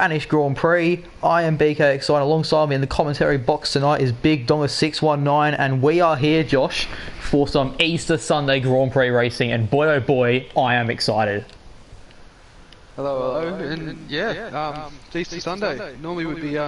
Spanish Grand Prix. I am BK Excited. Alongside me in the commentary box tonight is Big Donga 619, and we are here, Josh, for some Easter Sunday Grand Prix racing. And boy, oh boy, I am excited. Hello, and Easter Sunday. Normally we'd be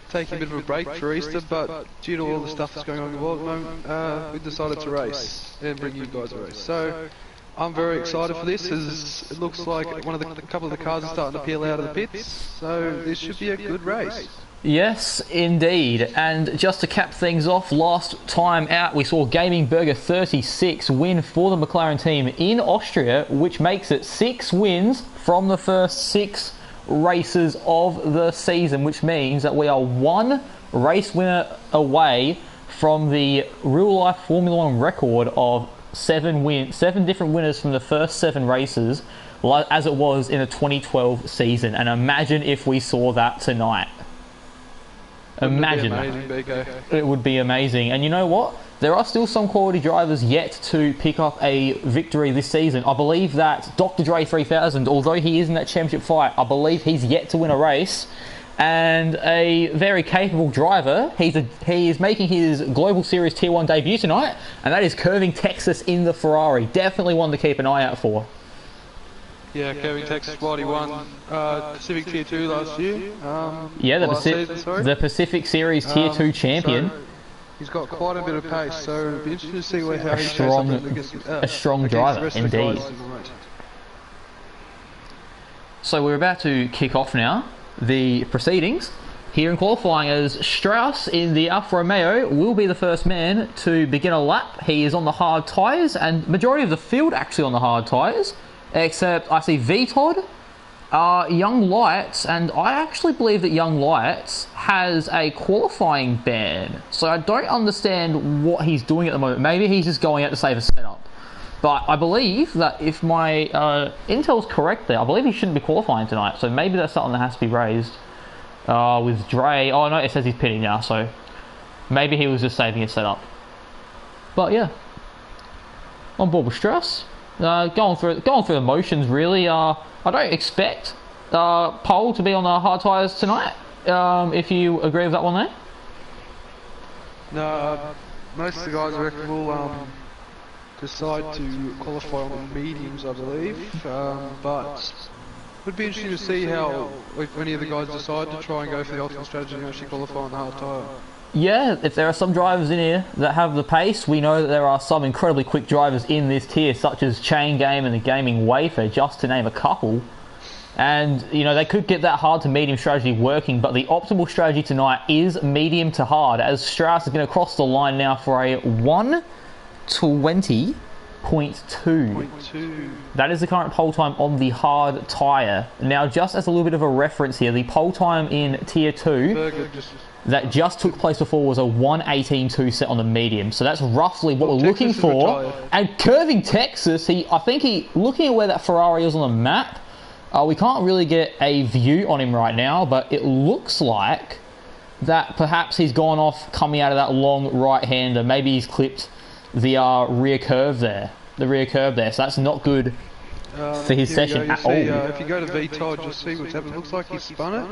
taking a bit of a break for Easter, but due to all the stuff that's going on in the world at the moment, we decided to race and bring you guys a race. So I'm very excited for this, as it looks like a couple of the cars are starting to peel out of the pits, so this should be a good race. Yes, indeed. And just to cap things off, last time out we saw Gaming Burger 36 win for the McLaren team in Austria, which makes it 6 wins from the first 6 races of the season, which means that we are 1 race winner away from the real life Formula 1 record of 7 different winners from the first 7 races, as it was in the 2012 season. And imagine if we saw that tonight. Imagine that. It would be amazing. And you know what? There are still some quality drivers yet to pick up a victory this season. I believe that Dr. Dre 3000, although he is in that championship fight, I believe he's yet to win a race. And a very capable driver, he is making his Global Series Tier 1 debut tonight, and that is Curving Texas in the Ferrari. Definitely one to keep an eye out for. Yeah, Curving Texas, he won Pacific Tier 2 last year. The Pacific Series Tier 2 champion. So he's got quite a bit of pace, so it'll be interesting to see how he shapes up a strong driver, indeed. So we're about to kick off now the proceedings here in qualifying, as Strauss in the Alfa Romeo will be the first man to begin a lap. He is on the hard tyres, and majority of the field actually on the hard tyres, except I see VTOD, Young Lights, and I actually believe that Young Lights has a qualifying ban, so I don't understand what he's doing at the moment. Maybe he's just going out to save a setup. But I believe that if my intel's correct there, I believe he shouldn't be qualifying tonight. So maybe that's something that has to be raised with Dre. Oh no, it says he's pitting now, so maybe he was just saving his setup. But yeah, on board with Strauss. Going through the motions really. I don't expect Pole to be on the hard tyres tonight. If you agree with that one there. No, most of the guys I reckon will decide to qualify on the mediums, I believe, but it would be interesting to see how, if any of the guys decide to try and go for the ultimate strategy and actually qualify on the hard tyre. Yeah, if there are some drivers in here that have the pace, we know that there are some incredibly quick drivers in this tier, such as Chain Game and the Gaming Wafer, just to name a couple. And, you know, they could get that hard to medium strategy working, but the optimal strategy tonight is medium to hard, as Strauss is going to cross the line now for a 1:20.2. That is the current pole time on the hard tyre. Now, just as a little bit of a reference here, the pole time in Tier 2 that just took place before was a 1:18.2 set on the medium. So that's roughly what we're looking for. And Curving Texas, looking at where that Ferrari is on the map, we can't really get a view on him right now, but it looks like that perhaps he's gone off coming out of that long right-hander. Maybe he's clipped the rear curve there. So that's not good for his session at all. If you go to VTOD, just see what's happened. It looks like he spun it.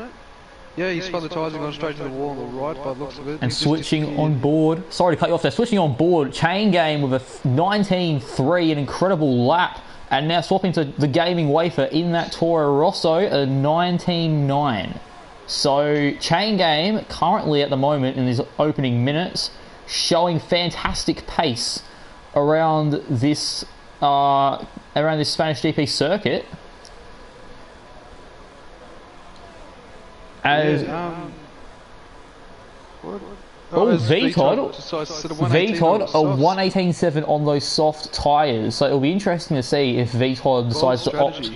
Yeah, he spun the tyres and gone straight to the wall on the right by the looks of it. And switching on board. Sorry to cut you off there. Switching on board. Chain Game with a 19.3, an incredible lap. And now swapping to the Gaming Wafer in that Toro Rosso, a 19.9. So Chain Game currently at the moment in these opening minutes showing fantastic pace around this Spanish GP circuit. As VTOD a 1:18.7 on those soft tyres. So it'll be interesting to see if VTOD decides to opt.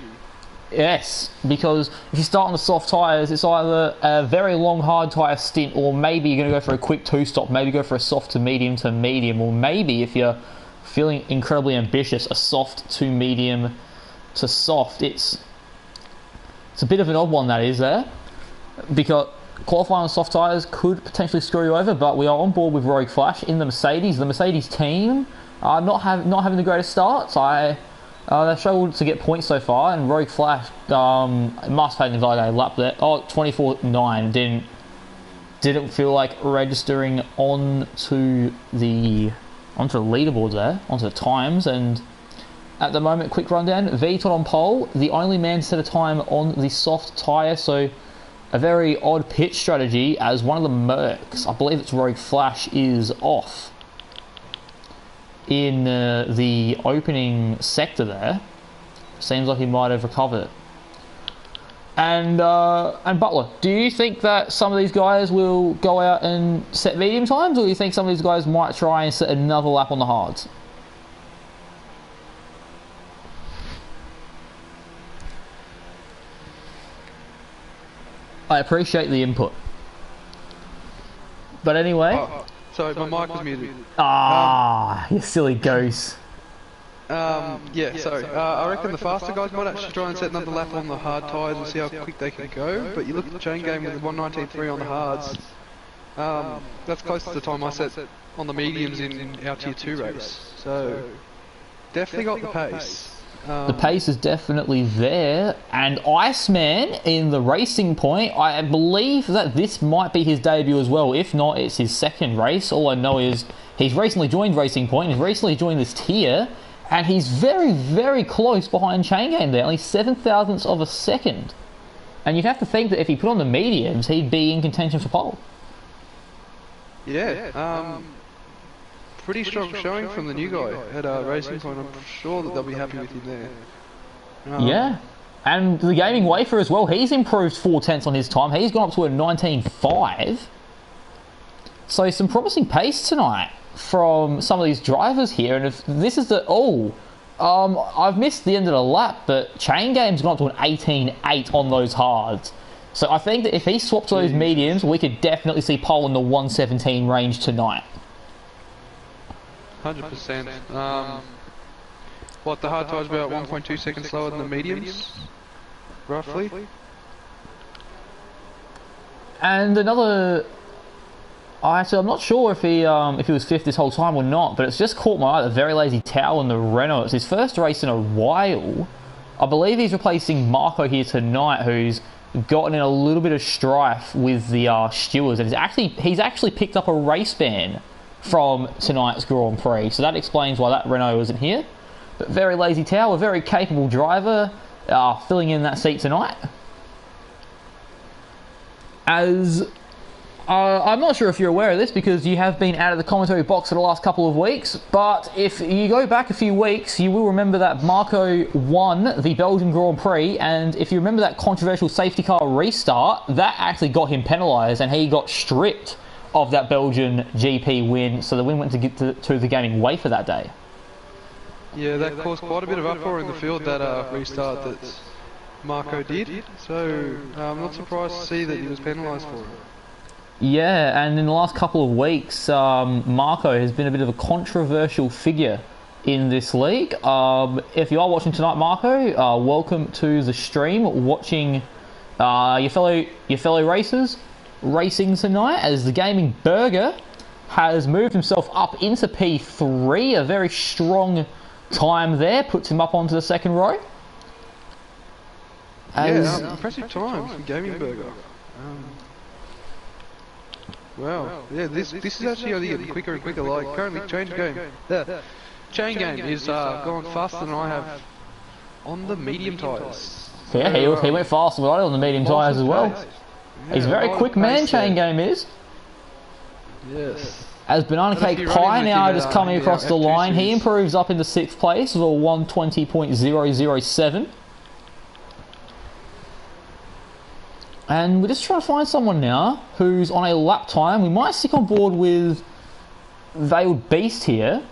Yes, because if you start on the soft tyres, it's either a very long hard tyre stint, or maybe you're going to go for a quick 2-stop, maybe go for a soft to medium, or maybe if you're feeling incredibly ambitious, a soft to medium to soft. It's a bit of an odd one, that is there, because qualifying on soft tyres could potentially screw you over, but we are on board with Rogue Flash in the Mercedes. The Mercedes team are not having the greatest starts. They've struggled to get points so far, and Rogue Flash must have had an invalidated lap there. Oh, 24.9 didn't feel like registering onto the leaderboards there, onto the times. And at the moment, quick rundown: VTOD on pole, the only man to set a time on the soft tyre. So a very odd pit strategy, as one of the Mercs, I believe it's Rogue Flash, is off in the opening sector there. Seems like he might have recovered it. And Butler, do you think that some of these guys will go out and set medium times, or do you think some of these guys might try and set another lap on the hards? I appreciate the input. But anyway... sorry, my mic was muted. You silly goose. Yeah, sorry. I reckon the faster guys might actually try and set another lap on the hard tyres and see how quick they can go. But you look at the chain game with 1:19.3 on the hards. That's close to the time I set on the mediums in our Tier 2 race. So, definitely got the pace. The pace is definitely there. And Iceman in the Racing Point, I believe that this might be his debut as well. If not, it's his second race. All I know is he's recently joined Racing Point, he's recently joined this tier, and he's very, very close behind Chain Game there, only 7,000ths of a second. And you'd have to think that if he put on the mediums, he'd be in contention for pole. Yeah, pretty strong showing from the new guy at Racing Point. I'm sure that they'll be happy with him there. Yeah, and the gaming wafer as well, he's improved 4/10 on his time. He's gone up to a 19.5. So some promising pace tonight from some of these drivers here. And if this is the... I've missed the end of the lap, but Chain Game's gone up to an 18.8 on those hards. So I think that if he swapped to those mediums, we could definitely see pole in the 117 range tonight. 100%. What, the hard tyre's about 1.2 seconds slower than the mediums? Roughly? And another... Actually, I'm not sure if he was fifth this whole time or not, but it's just caught my eye, the very lazy towel in the Renault. It's his first race in a while. I believe he's replacing Marco here tonight, who's gotten in a little bit of strife with the stewards, and he's actually picked up a race ban from tonight's Grand Prix, so that explains why that Renault isn't here. But very lazy towel, a very capable driver, filling in that seat tonight. As... I'm not sure if you're aware of this because you have been out of the commentary box for the last couple of weeks, but if you go back a few weeks, you will remember that Marco won the Belgian Grand Prix, and if you remember that controversial safety car restart, that actually got him penalised and he got stripped of that Belgian GP win, so the win went to the gaming wafer that day. Yeah, that caused quite a bit of uproar in the field, that restart that Marco did, so I'm not surprised to see that he was penalised for it. Yeah, and in the last couple of weeks, Marco has been a bit of a controversial figure in this league. If you are watching tonight, Marco, welcome to the stream, watching your fellow racers racing tonight, as the Gaming Burger has moved himself up into P3, a very strong time there, puts him up onto the second row. Impressive time for Gaming Burger. Wow, yeah, this is actually only getting quicker and quicker. Like currently, Chain Game is going faster than I have on the medium tyres. Yeah, he went faster right on the medium tyres as well. Yeah, he's a very quick man, Chain Game is. Yes. As Banana Cake Pie now just coming across the line, he improves up into 6th place with a 120.007. And we're just trying to find someone now who's on a lap time. We might stick on board with Veiled Beast here.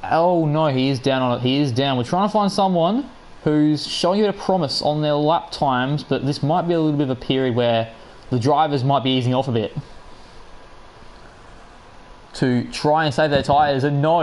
Oh no, he is down on it. He is down. We're trying to find someone who's showing a bit of promise on their lap times, but this might be a little bit of a period where the drivers might be easing off a bit to try and save their tyres. And no,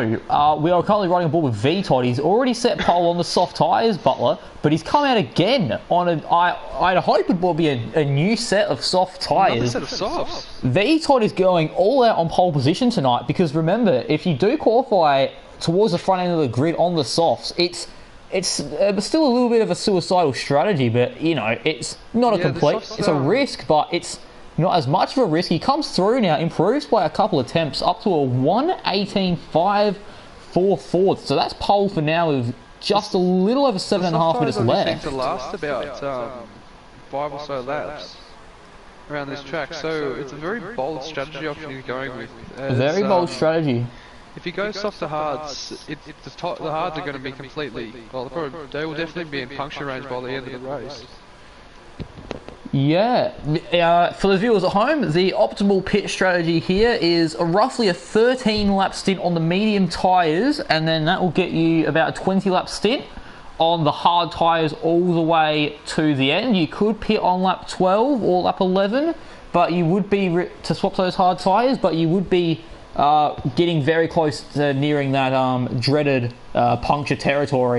we are currently riding on board with VTOD. He's already set pole on the soft tyres, Butler, but he's come out again on I'd hope it will be a new set of soft tyres. Another set of softs. VTOD is going all out on pole position tonight, because remember, if you do qualify towards the front end of the grid on the softs, it's it's still a little bit of a suicidal strategy, but you know, it's not a complete. It's a risk, but it's not as much of a risk. He comes through now, improves by a couple attempts, up to a 1:18.544. So that's pole for now with just a little over 7.5 minutes left. Seem to last about 5 or so laps around this track, so it's a very bold strategy option he's going with. A very bold strategy. If you go soft to hards, the hards are going to be completely, well, they will definitely be in puncture range by the end of the race. Yeah, for the viewers at home, the optimal pit strategy here is roughly a 13 lap stint on the medium tyres, and then that will get you about a 20 lap stint on the hard tyres all the way to the end. You could pit on lap 12 or lap 11, but you would be, to swap those hard tyres, but you would be getting very close to nearing that dreaded puncture territory.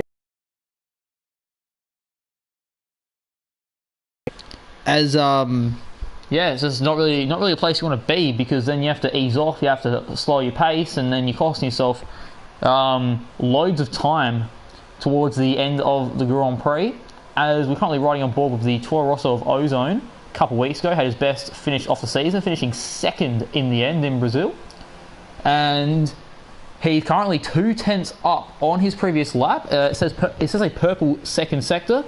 As yeah, it's just not really a place you want to be, because then you have to ease off, you have to slow your pace, and then you're costing yourself loads of time towards the end of the Grand Prix. As we're currently riding on board with the Toro Rosso of Ozone, a couple of weeks ago, had his best finish off the season, finishing second in the end in Brazil. And he's currently 2/10 up on his previous lap. It says a purple second sector.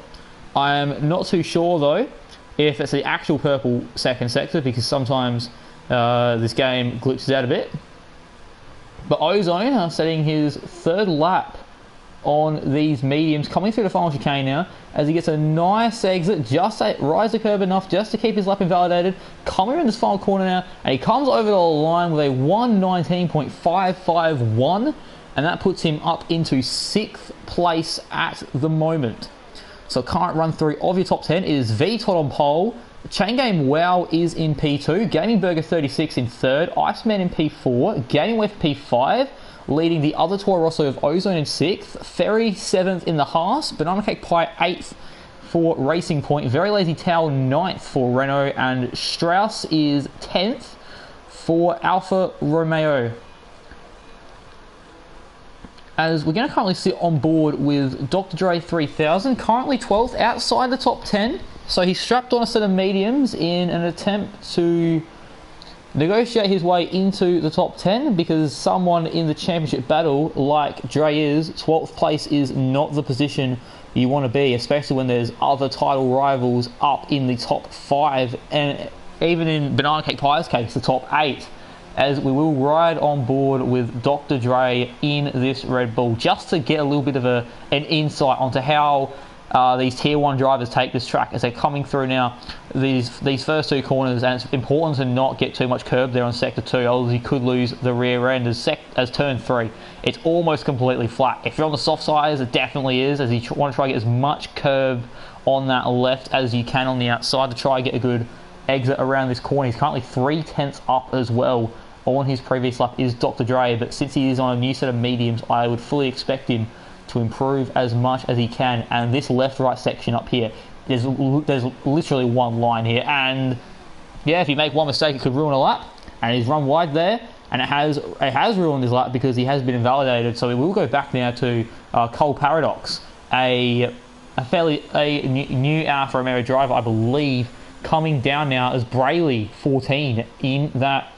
I'm not too sure though if it's the actual purple second sector, because sometimes this game glitches out a bit. But Ozone setting his third lap on these mediums, coming through the final chicane now, as he gets a nice exit, just rise the curb enough just to keep his lap invalidated, coming around this final corner now, and he comes over the line with a 1:19.551, and that puts him up into 6th place at the moment. So current run through of your top 10 is VTOD on pole, Chain Game Wow is in P2, Gaming Burger 36 in 3rd, Iceman in P4, Gaming Wave P5, leading the other Toro Rosso of Ozone in 6th, Ferry 7th in the Haas, Banana Cake Pie 8th for Racing Point, Very Lazy Towel 9th for Renault, and Strauss is 10th for Alfa Romeo. As we're going to currently sit on board with Dr. Dre 3000, currently 12th outside the top 10, so he's strapped on a set of mediums in an attempt to negotiate his way into the top 10, because someone in the championship battle like Dre is, 12th place is not the position you want to be, especially when there's other title rivals up in the top 5, and even in Banana Cake Pie's case, the top 8, as we will ride on board with Dr. Dre in this Red Bull, just to get a little bit of an insight onto how these tier 1 drivers take this track as they're coming through now these first 2 corners. And it's important to not get too much curb there on sector 2, otherwise you could lose the rear end. As turn 3, it's almost completely flat. If you're on the soft side, it definitely is, as you want to try to get as much curb on that left as you can on the outside to try and get a good exit around this corner. He's currently 3/10 up as well on his previous lap is Dr. Dre, but since he is on a new set of mediums, I would fully expect him to improve as much as he can. And this left-right section up here, there's literally one line here, and yeah, if you make one mistake, it could ruin a lap. And he's run wide there, and it has ruined his lap because he has been invalidated. So we will go back now to Cole Paradox, a new Alfa Romeo driver, I believe, coming down now as Brayley 14 in that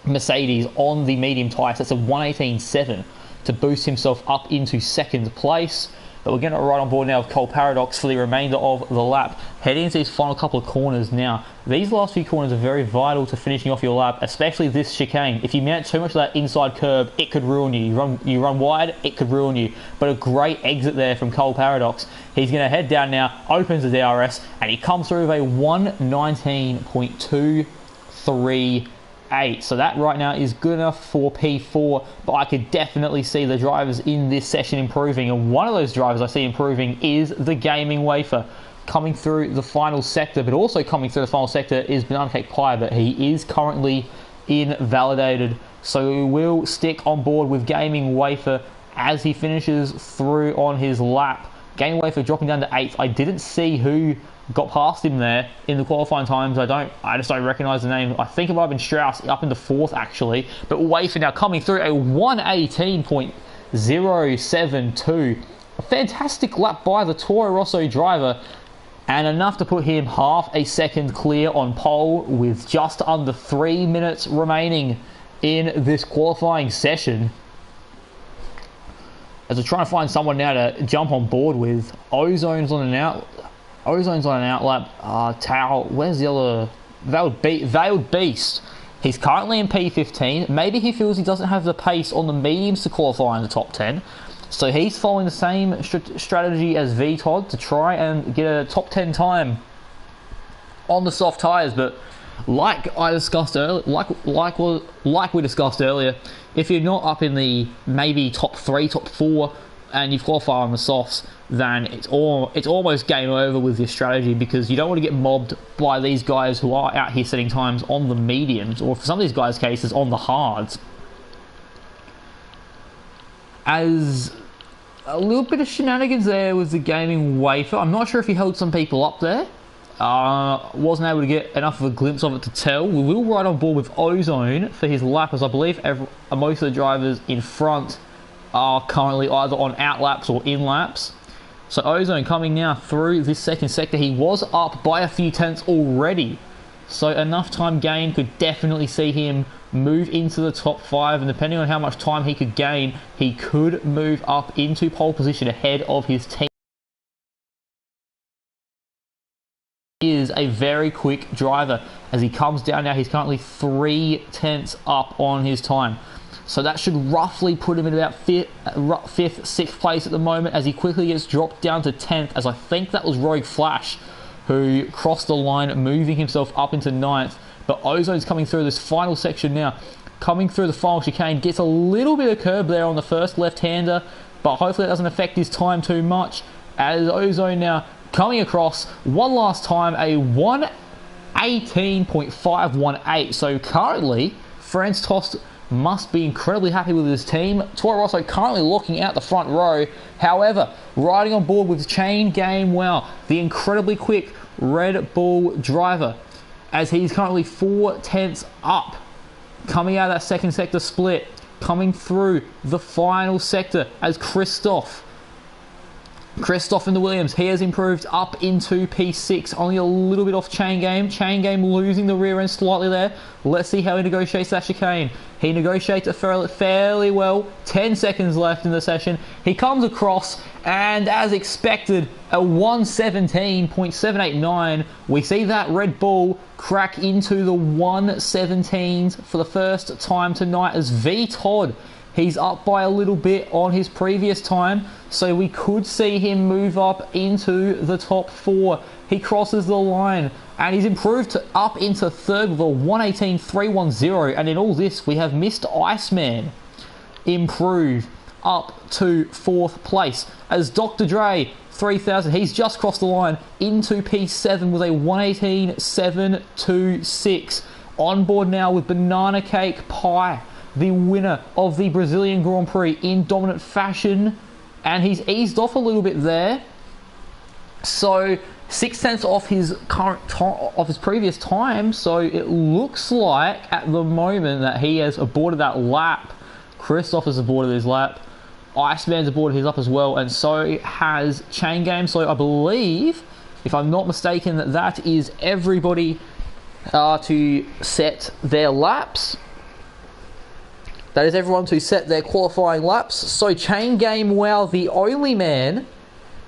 Mercedes on the medium tyres. That's a 1:18.7 to boost himself up into 2nd place. But we're going to ride on board now with Cole Paradox for the remainder of the lap, heading into these final couple of corners now. These last few corners are very vital to finishing off your lap, especially this chicane. If you mount too much of that inside curb, it could ruin you. You run wide, it could ruin you. But a great exit there from Cole Paradox. He's going to head down now, opens the DRS, and he comes through with a 1:19.238. So that right now is good enough for P4, but I could definitely see the drivers in this session improving, and one of those drivers I see improving is the Gaming Wafer, coming through the final sector. But also coming through the final sector is Banana Cake Pie, but he is currently invalidated, so we will stick on board with Gaming Wafer as he finishes through on his lap. Gaming Wafer dropping down to 8th. I didn't see who got past him there in the qualifying times. I just don't recognise the name. I think it might have been Strauss up into 4th actually. But Wafer now coming through a 1:18.072 fantastic lap by the Toro Rosso driver, and enough to put him half a second clear on pole with just under 3 minutes remaining in this qualifying session. As we're trying to find someone now to jump on board with. Ozone's on an out lap. Tao, where's the other? Veiled Beast. He's currently in P15. Maybe he feels he doesn't have the pace on the mediums to qualify in the top 10. So he's following the same strategy as VTOD to try and get a top 10 time on the soft tyres. But like I discussed earlier, like we discussed earlier, if you're not up in the maybe top 3, top 4, and you've qualified on the softs, then it's almost game over with your strategy, because you don't want to get mobbed by these guys who are out here setting times on the mediums, or for some of these guys' cases, on the hards. As a little bit of shenanigans there with the gaming wafer. I'm not sure if he held some people up there. Wasn't able to get enough of a glimpse of it to tell. We will ride on board with Ozone for his lap, as I believe most of the drivers in front are currently either on out laps or in laps. So Ozone coming now through this second sector. He was up by a few tenths already, so enough time gained could definitely see him move into the top 5, and depending on how much time he could gain, he could move up into pole position ahead of his team. He is a very quick driver. As he comes down now, he's currently 3 tenths up on his time. So that should roughly put him in about 5th, 6th place at the moment, as he quickly gets dropped down to 10th, as I think that was Rogue Flash who crossed the line, moving himself up into 9th. But Ozone's coming through this final section now, coming through the final chicane, gets a little bit of curb there on the first left-hander, but hopefully it doesn't affect his time too much, as Ozone now coming across one last time, a 1:18.518. So currently, Franz Tost must be incredibly happy with his team. Toro Rosso currently looking out the front row. However, riding on board with Chain Game Wow, the incredibly quick Red Bull driver, as he's currently 4 tenths up, coming out of that second sector split, coming through the final sector as Christoph in the Williams. He has improved up into P6, only a little bit off Chain Game. Chain Game losing the rear end slightly there. Let's see how he negotiates that chicane. He negotiates it fairly well. 10 seconds left in the session. He comes across, and as expected, a 1:17.789. We see that Red Bull crack into the 1:17s for the first time tonight, as VTOD, he's up by a little bit on his previous time, so we could see him move up into the top 4. He crosses the line, and he's improved up into 3rd with a 1:18.310. And in all this, we have Mr. Iceman improved up to 4th place, as Dr. Dre 3000, he's just crossed the line into P7 with a 1:18.726. On board now with Banana Cake Pie, the winner of the Brazilian Grand Prix in dominant fashion, and he's eased off a little bit there. So 6 tenths off his previous time. So it looks like at the moment that he has aborted that lap. Christoph has aborted his lap. Iceman's aborted his up as well, and so has Chain Game. So I believe, if I'm not mistaken, that is everybody to set their laps. That is everyone to set their qualifying laps. So Chain Game Wow, the only man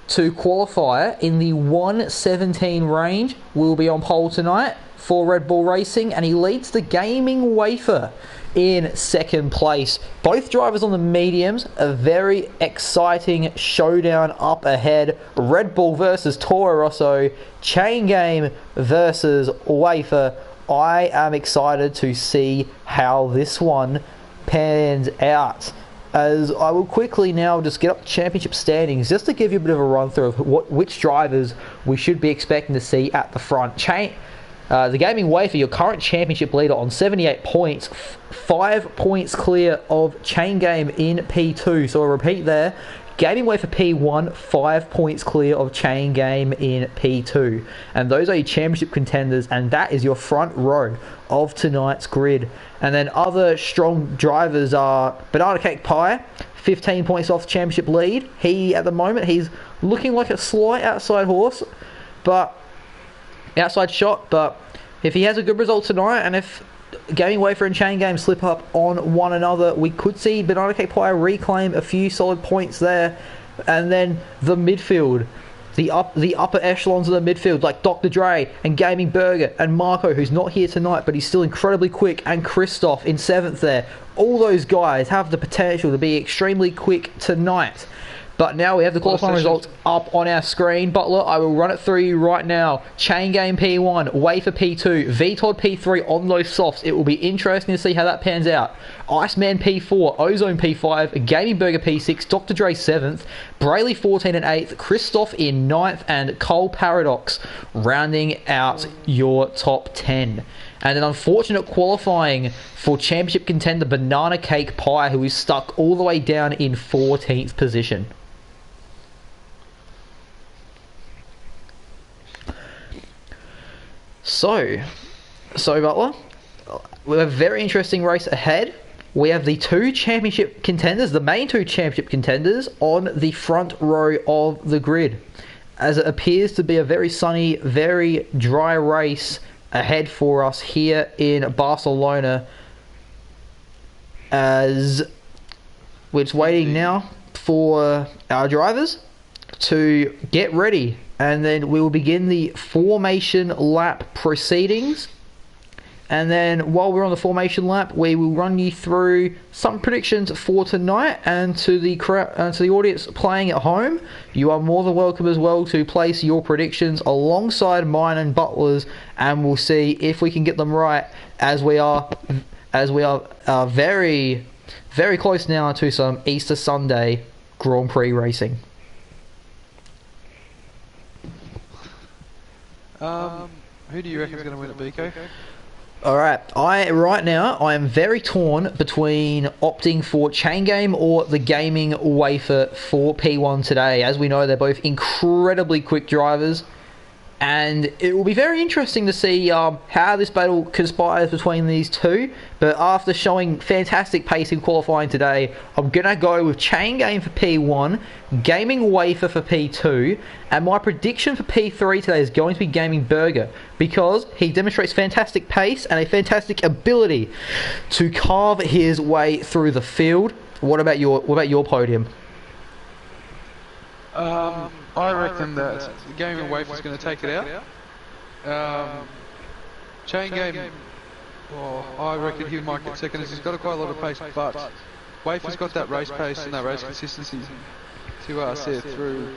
to qualify in the 1:17 range, will be on pole tonight for Red Bull Racing, and he leads the Gaming Wafer in 2nd place. Both drivers on the mediums. A very exciting showdown up ahead. Red Bull versus Toro Rosso. Chain Game versus Wafer. I am excited to see how this one pans out, as I will quickly now just get up the championship standings just to give you a bit of a run through of which drivers we should be expecting to see at the front. The Gaming Wafer, your current championship leader on 78 points, 5 points clear of Chain Game in P2. So I'll repeat there, Gaming Way for P1, 5 points clear of Chain Game in P2. And those are your championship contenders, and that is your front row of tonight's grid. And then other strong drivers are Banana Cake Pie, 15 points off championship lead. At the moment, he's looking like a slight outside horse, but outside shot. But if he has a good result tonight, and if Gaming Wafer and Chain Game slip up on one another, we could see Banana Cake Pie reclaim a few solid points there. And then the midfield, the upper echelons of the midfield, like Dr. Dre and Gaming Burger and Marco, who's not here tonight, but he's still incredibly quick, and Christoph in 7th there. All those guys have the potential to be extremely quick tonight. But now we have the qualifying results up on our screen. Butler, I will run it through you right now. Chain Game P1, Wafer P2, VTOD P3 on those softs. It will be interesting to see how that pans out. Iceman P4, Ozone P5, Gaming Burger P6, Dr. Dre 7th, Brayley 14 and 8th, Christoph in 9th, and Cole Paradox rounding out your top 10. And an unfortunate qualifying for championship contender Banana Cake Pie, who is stuck all the way down in 14th position. So Butler, we have a very interesting race ahead. We have the two championship contenders, the main two championship contenders, on the front row of the grid, as it appears to be a very sunny, very dry race ahead for us here in Barcelona, as we're just waiting now for our drivers to get ready, and then we will begin the formation lap proceedings. And then while we're on the formation lap, we will run you through some predictions for tonight. And to the crowd, to the audience playing at home, you are more than welcome as well to place your predictions alongside mine and Butler's, and we'll see if we can get them right, as we are very, very close now to some Easter Sunday Grand Prix racing. Who do you reckon is going to win at Bico? Alright, right now I am very torn between opting for Chain Game or the Gaming Wafer for P1 today. As we know, they're both incredibly quick drivers, and it will be very interesting to see how this battle conspires between these two. But after showing fantastic pace in qualifying today, I'm going to go with Chain Game for P1, Gaming Wafer for P2, and my prediction for P3 today is going to be Gaming Burger, because he demonstrates fantastic pace and a fantastic ability to carve his way through the field. What about your podium? I reckon that Gaming Wafer's going to take it out. Chain Game, I reckon he might get second, as he's got quite a lot of pace, but Wafer's got that race pace and that race consistency to see it through.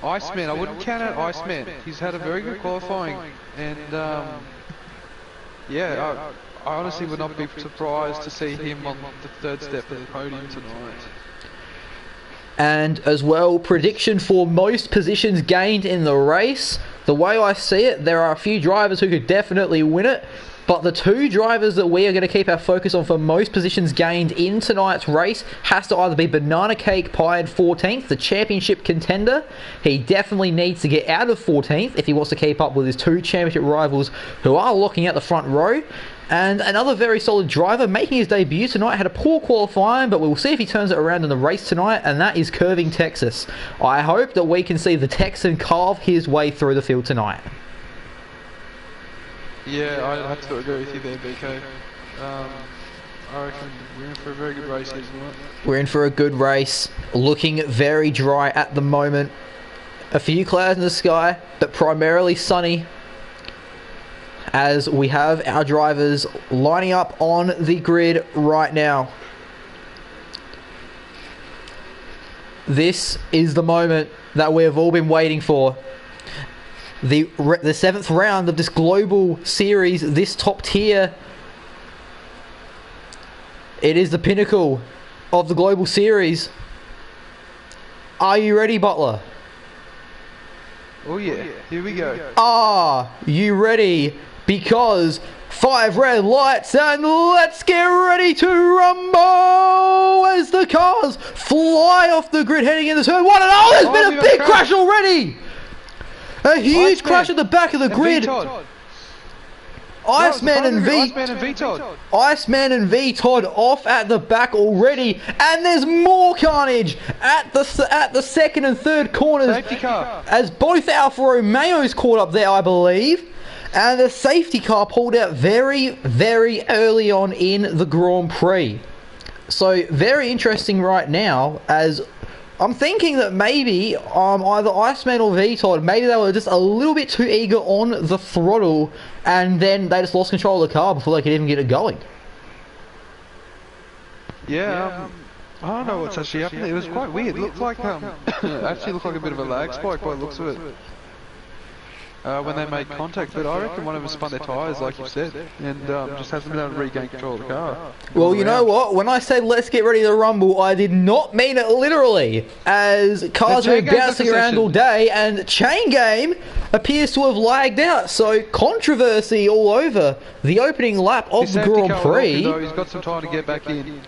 Iceman, I wouldn't count out Iceman. He's had a very good qualifying, and I honestly would not be surprised to see him on the third step of the podium tonight. And as well, prediction for most positions gained in the race. The way I see it, there are a few drivers who could definitely win it, but the two drivers that we are going to keep our focus on for most positions gained in tonight's race has to either be Banana Cake Pie in 14th, the championship contender. He definitely needs to get out of 14th if he wants to keep up with his two championship rivals who are locking out the front row. And another very solid driver making his debut tonight, had a poor qualifying, but we'll see if he turns it around in the race tonight, and that is Curving Texas. I hope that we can see the Texan carve his way through the field tonight. Yeah, I'd have to agree with you there, BK. I reckon we're in for a very good race here tonight. We're in for a good race, looking very dry at the moment. A few clouds in the sky, but primarily sunny, as we have our drivers lining up on the grid right now. This is the moment that we have all been waiting for. The 7th round of this global series, this top tier. It is the pinnacle of the global series. Are you ready, Butler? Oh yeah, here we go. Are you ready, because 5 red lights, and let's get ready to rumble as the cars fly off the grid heading into turn 1. And there's been a big crash already! A huge crash at the back of the grid. Iceman and V-Todd off at the back already, and there's more carnage at the second and third corners. Safety car. As both Alfa Romeos caught up there, I believe, and the safety car pulled out very, very early on in the Grand Prix. So very interesting right now, as I'm thinking that maybe either Iceman or V-Todd, maybe they were just a little bit too eager on the throttle, and then they just lost control of the car before they could even get it going. Yeah, I don't know what's actually happening. It was quite weird. It looked like actually looked like a bit of a lag spike by the looks of it. When they made contact, but I reckon one of them spun their tyres, like you said, and just hasn't been able to regain control of the car. Well, you know what? When I said let's get ready to rumble, I did not mean it literally, as cars have been bouncing around all day, and Chain Game appears to have lagged out, so controversy all over the opening lap of the Grand Prix. He's got some time to get back in.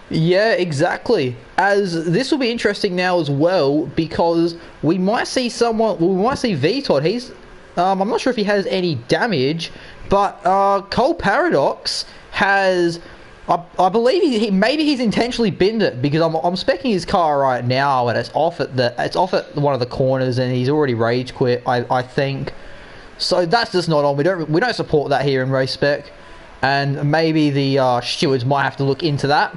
Yeah, exactly. As this will be interesting now as well, because we might see V-Todd. I'm not sure if he has any damage, but Cole Paradox has, I believe maybe he's intentionally binned it, because I'm speccing his car right now, and it's off at one of the corners, and he's already rage quit, I think. So that's just not on. We don't support that here in Race Spec, and maybe the stewards might have to look into that.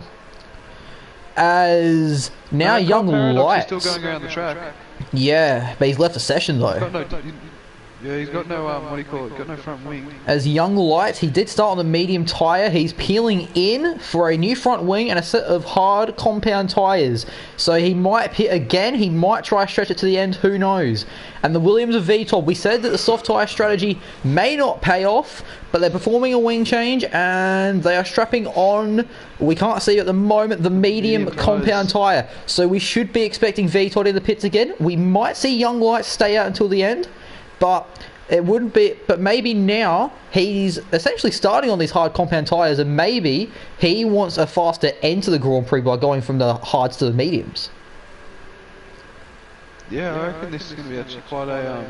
As now, Young Lights still going around the track. Yeah, but he's left the session though. Yeah, he's got no, what do you call it, got no front wing. As Young Lights, he did start on the medium tyre. He's peeling in for a new front wing and a set of hard compound tyres. So he might pit again, he might try to stretch it to the end, who knows. And the Williams of VTOL, we said that the soft tyre strategy may not pay off, but they're performing a wing change and they are strapping on, we can't see at the moment, the medium compound tyre. So we should be expecting VTOL in the pits again. We might see Young Lights stay out until the end. But it wouldn't be. But maybe now he's essentially starting on these hard compound tyres, and maybe he wants a faster end to the Grand Prix by going from the hards to the mediums. Yeah, I reckon this is going to be actually quite a.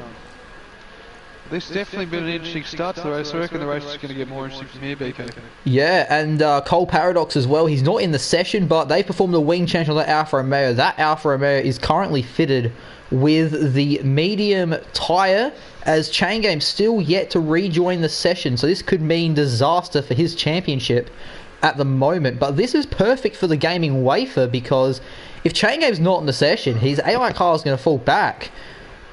This has definitely been an interesting start to the race. I reckon the race is going to get more interesting from here, BK. Yeah, and Cole Paradox as well. He's not in the session, but they performed a wing change on that Alfa Romeo. That Alfa Romeo is currently fitted with the medium tyre, as Chain Game still yet to rejoin the session, so this could mean disaster for his championship at the moment. But this is perfect for the gaming wafer, because if Chain Game's not in the session, his AI car is going to fall back,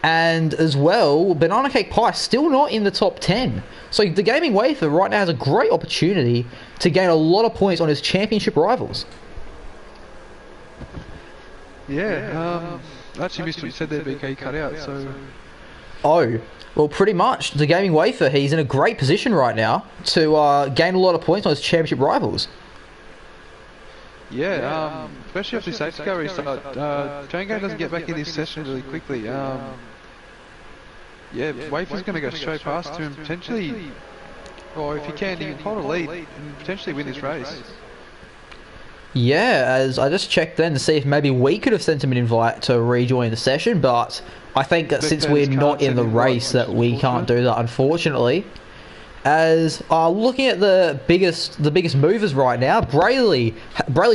and as well, Banana Cake Pie still not in the top 10. So the gaming wafer right now has a great opportunity to gain a lot of points on his championship rivals. Yeah, I actually missed what you said there, BK, cut out, so... Oh, well, pretty much. The gaming wafer, he's in a great position right now to gain a lot of points on his championship rivals. Yeah, especially after the safety car restart. Chain Game doesn't get back in this session really quickly. Yeah, Wafer's going to go straight past him, potentially... Or if he can, he can hold a lead and potentially win this race. Yeah, as I just checked then to see if maybe we could have sent him an invite to rejoin the session, but I think that since we're not in the race that we can't do that, unfortunately. As looking at the biggest movers right now, Brayley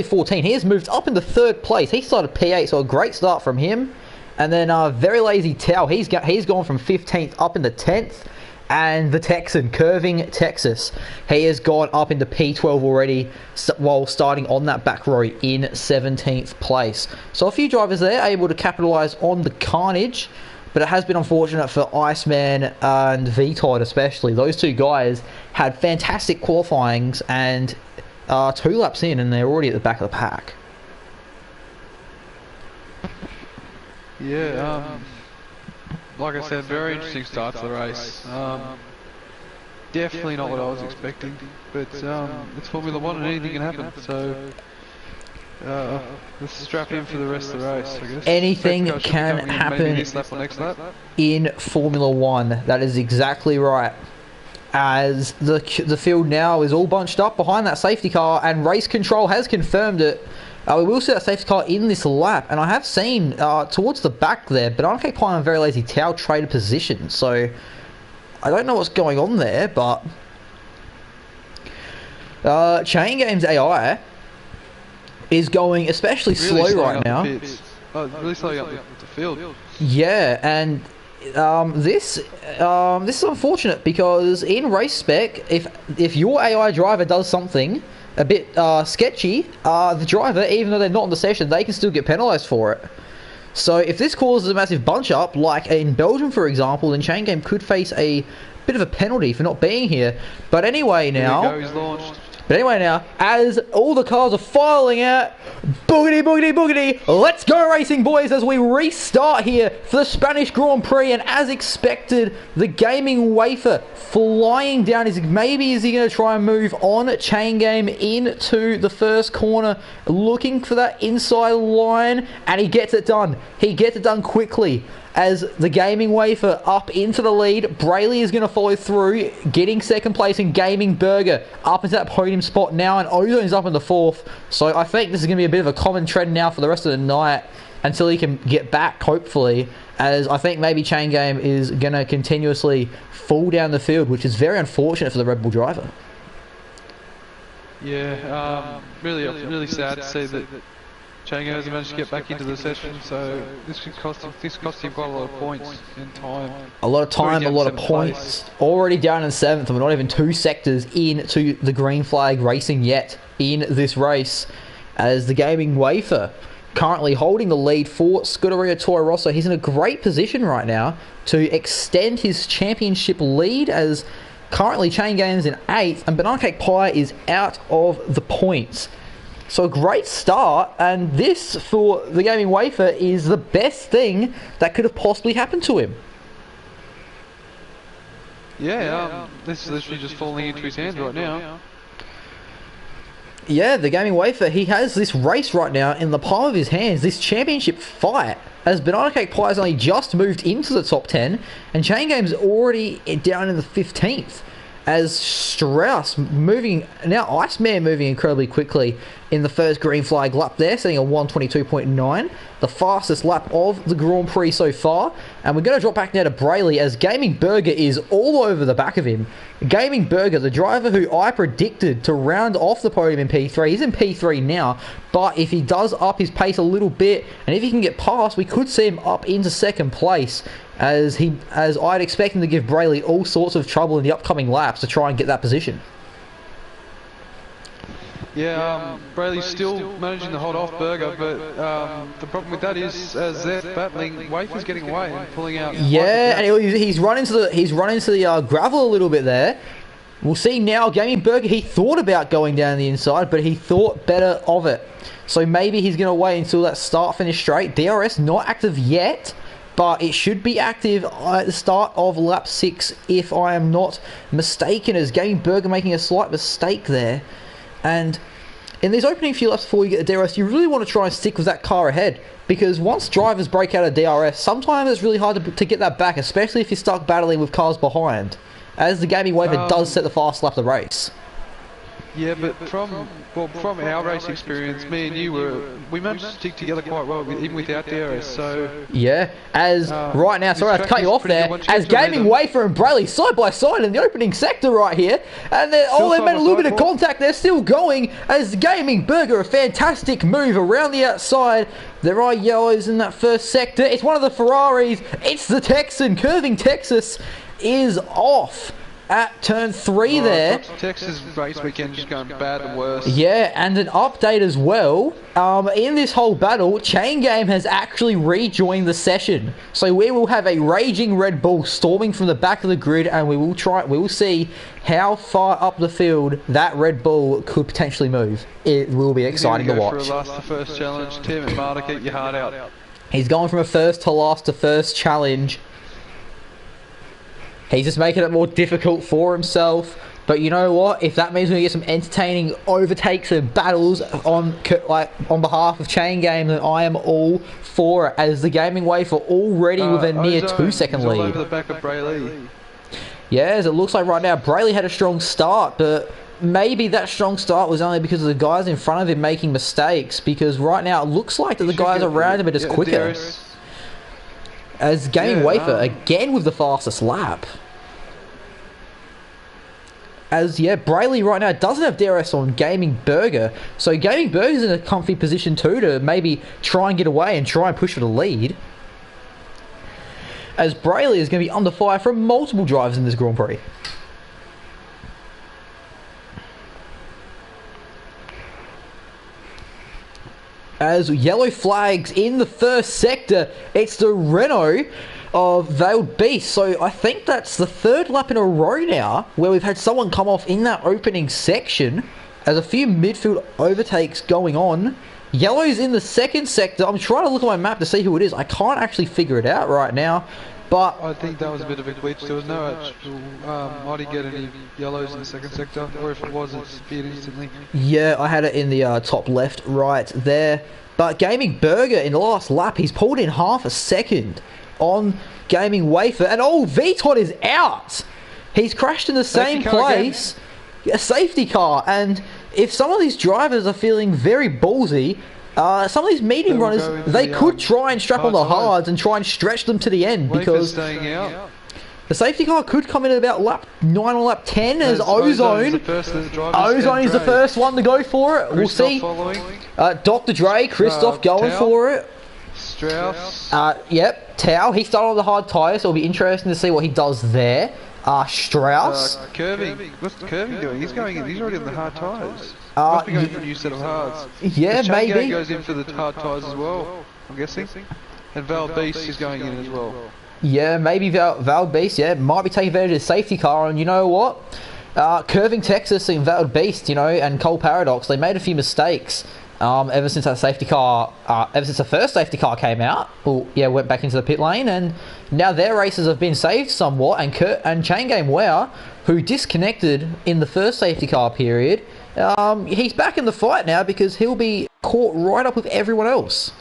14, he has moved up into 3rd place. He started P8, so a great start from him. And then Very Lazy Tao, he's gone from 15th up into 10th. And the Texan, Curving Texas, he has gone up into P12 already, while starting on that back row in 17th place. So a few drivers there able to capitalise on the carnage, but it has been unfortunate for Iceman and VTOD especially. Those two guys had fantastic qualifyings and 2 laps in, and they're already at the back of the pack. Yeah, like I said, very interesting start to the race. Definitely not what I was expecting, but it's Formula 1 and anything can happen, so let's strap in for the rest of the race, I guess. Anything can happen this lap or next lap. In Formula 1, that is exactly right. as the field now is all bunched up behind that safety car, and race control has confirmed it. We will see that safety car in this lap, and I have seen towards the back there, but I'm playing a very lazy tail traded position, so I don't know what's going on there, but Chain Games AI is going especially really slow right now. Really slowing up the field. Yeah, and this is unfortunate because in race spec, if your AI driver does something a bit sketchy, the driver, even though they're not in the session, they can still get penalised for it. So if this causes a massive bunch up, like in Belgium for example, then Chain Game could face a bit of a penalty for not being here. But anyway now... There we go, he's launched. But anyway now, as all the cars are filing out, boogity, boogity, boogity, let's go racing boys as we restart here for the Spanish Grand Prix. And as expected, the Gaming Wafer flying down. Maybe is he going to try and move on Chain Game into the first corner, looking for that inside line, and he gets it done. He gets it done quickly. As the Gaming Wafer up into the lead, Brayley is going to follow through, getting second place in Gaming Burger up into that podium spot now, and Ozone's up in the fourth. So I think this is going to be a bit of a common trend now for the rest of the night until he can get back, hopefully, as I think maybe Chain Game is going to continuously fall down the field, which is very unfortunate for the Red Bull driver. Yeah, really sad to see that Chain Game hasn't managed to get back into the session, so this cost him quite a lot of points and time. A lot of time, a lot of points. Already down in 7th, and we're not even 2 sectors into the green flag racing yet in this race. As the Gaming Wafer currently holding the lead for Scuderia Toro Rosso. He's in a great position right now to extend his championship lead, as currently Chain Game's in 8th and Banana Cake Pie is out of the points. So a great start, and this for the Gaming Wafer is the best thing that could have possibly happened to him. Yeah, this is literally just falling into his hands right now. Yeah, the Gaming Wafer, he has this race right now in the palm of his hands, this championship fight, as Banana Cake Pie has only just moved into the top 10, and Chain Game's already down in the 15th. As Strauss moving, now Iceman moving incredibly quickly in the first green flag lap there, setting a 122.9, the fastest lap of the Grand Prix so far. And we're going to drop back now to Brayley, as Gaming Burger is all over the back of him. Gaming Burger, the driver who I predicted to round off the podium in P3, he's in P3 now, but if he does up his pace a little bit, and if he can get past, we could see him up into second place, as I'd expect him to give Brayley all sorts of trouble in the upcoming laps to try and get that position. Yeah, Brayley's still managing to hold off Burger, but the problem with that is, as they're battling, Wafer's getting away and pulling out. Yeah, and he's run into the gravel a little bit there. We'll see now. Gaming Burger, he thought about going down the inside, but he thought better of it. So maybe he's going to wait until that start-finish straight. DRS not active yet, but it should be active at the start of lap 6, if I am not mistaken, as Gaming Burger making a slight mistake there. And in these opening few laps before you get the DRS, you really want to try and stick with that car ahead, because once drivers break out of DRS, sometimes it's really hard to get that back, especially if you're stuck battling with cars behind, as the Gaming Wafer does set the fast lap of the race. Yeah, but from our race experience, me and you we managed to stick together quite well, even without DRS. So yeah, as right now, sorry to cut you off there, as Gaming Wafer and Brayley side by side in the opening sector right here, and they made a little bit of contact. They're still going, as Gaming Burger, a fantastic move around the outside. There are yellows in that first sector. It's one of the Ferraris. It's the Texan. Curving Texas is off at turn 3 there. Texas race weekend just going bad and worse. Yeah, and an update as well. In this whole battle, Chain Game has actually rejoined the session. So we will have a raging Red Bull storming from the back of the grid, and we will see how far up the field that Red Bull could potentially move. It will be exciting to watch. For a last to first challenge, Tim and Marta, keep your heart out. He's going from a first to last to first challenge. He's just making it more difficult for himself. But you know what? If that means we get some entertaining overtakes and battles on behalf of Chain Game, then I am all for it. As the Gaming Wafer already with a near 2-second lead. All over the back of Brayley. Yeah, as it looks like right now, Brayley had a strong start, but maybe that strong start was only because of the guys in front of him making mistakes, because right now it looks like that the guys around him are just quicker. As Gaming Wafer, again with the fastest lap. As, Brayley right now doesn't have DRS on Gaming Burger, so Gaming Burger's in a comfy position too to maybe try and get away and try and push for the lead. As Brayley is going to be under fire from multiple drivers in this Grand Prix. As yellow flags in the first sector, it's the Renault of Veiled Beast. So I think that's the third lap in a row now where we've had someone come off in that opening section. As a few midfield overtakes going on. Yellow's in the second sector. I'm trying to look at my map to see who it is. I can't actually figure it out right now. But I think that was a bit of a glitch. There was no actual... I didn't get any yellows in the second sector, or if it was, it disappeared instantly. Yeah, I had it in the top left right there. But Gaming Burger in the last lap, he's pulled in half a second on Gaming Wafer. And Vton is out! He's crashed in the same place. A safety car. And if some of these drivers are feeling very ballsy, some of these medium runners, they could try and strap on the hards and try and stretch them to the end, because the safety car could come in at about lap 9 or lap 10 as Ozone. Ozone is the first one to go for it. We'll see. Dr. Dre, Christoph going for it. Strauss. Yep, Tao. He started on the hard tyres, so it'll be interesting to see what he does there. Strauss. Curving. What's Curving doing? He's going in. He's already on the hard tyres. Must be going for a new set of hards. Yeah, maybe. Goes in for the hard tyres as well, I'm guessing. And Val Beast is going in as well. Yeah, maybe Val Beast, might be taking advantage of the safety car. And you know what? Curving Texas and Val Beast, and Cole Paradox, they made a few mistakes ever since that safety car, ever since the first safety car came out. Went back into the pit lane, and now their races have been saved somewhat. And Chain Game Wow, who disconnected in the first safety car period, he's back in the fight now because he'll be caught right up with everyone else.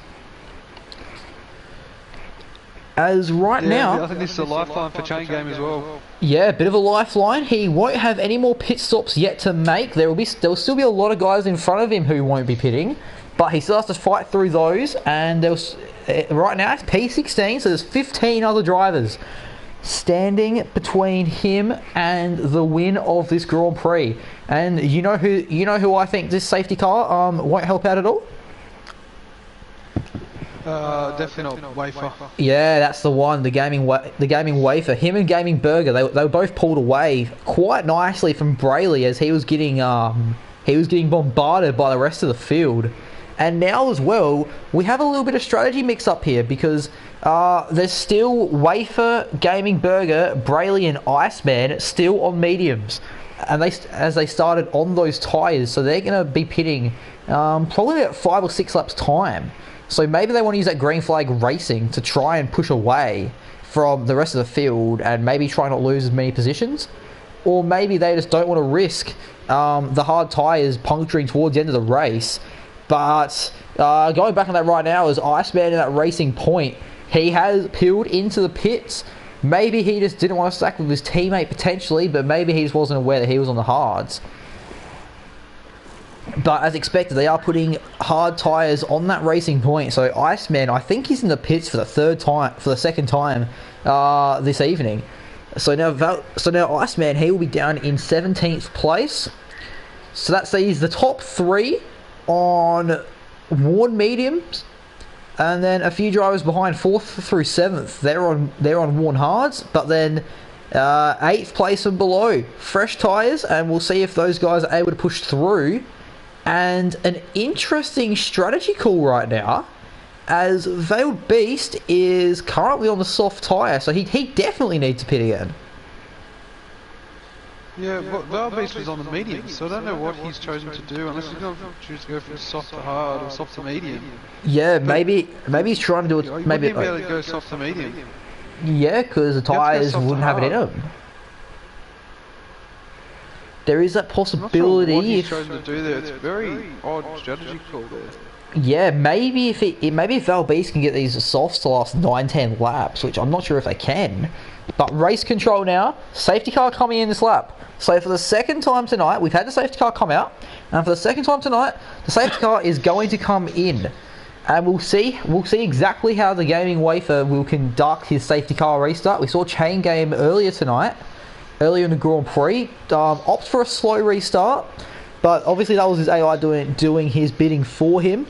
As right now... I think this is a lifeline for Chain Game as well. Yeah, a bit of a lifeline. He won't have any more pit stops yet to make. There'll still be a lot of guys in front of him who won't be pitting, but he still has to fight through those. And right now it's P16, so there's 15 other drivers standing between him and the win of this Grand Prix. And you know who I think this safety car won't help out at all? Definitely not Wafer. Yeah, that's the one. The gaming Wafer. Him and Gaming Burger. They were both pulled away quite nicely from Brayley as he was getting bombarded by the rest of the field. And now as well, we have a little bit of strategy mix up here because there's still Wafer, Gaming Burger, Brayley, and Iceman still on mediums, and as they started on those tyres, so they're going to be pitting probably about 5 or 6 laps time. So maybe they want to use that green flag racing to try and push away from the rest of the field and maybe try not lose as many positions. Or maybe they just don't want to risk the hard tyres puncturing towards the end of the race. But going back on that right now is Iceman in that racing point. He has peeled into the pits. Maybe he just didn't want to stack with his teammate potentially, but maybe he just wasn't aware that he was on the hards. But as expected, they are putting hard tyres on that racing point. So Iceman, I think he's in the pits for the second time this evening. So now Iceman, he will be down in 17th place. So that sees the top 3 on worn mediums, and then a few drivers behind 4th through 7th. They're on worn hards, but then 8th place and below fresh tyres, and we'll see if those guys are able to push through. And an interesting strategy call right now, as Veiled Beast is currently on the soft tyre, so he definitely needs to pit again. Yeah, but Veiled Beast was on the medium, so I don't know what he's chosen to do, unless he's going to choose to go from soft to hard or soft to medium. Yeah, maybe he's trying to do it. Maybe he wouldn't be able to go soft to medium. Yeah, because the tyres wouldn't have it in them. There is that possibility. I'm not sure what he's chosen to do there. It's a very odd strategy call there. Yeah, maybe if maybe if Valbeast can get these softs to last 9-10 laps, which I'm not sure if they can. But race control now. Safety car coming in this lap. So for the second time tonight, we've had the safety car come out, and for the second time tonight, the safety car is going to come in. And we'll see exactly how the gaming wafer will conduct his safety car restart. We saw Chain Game earlier in the Grand Prix, opt for a slow restart, but obviously that was his AI doing his bidding for him.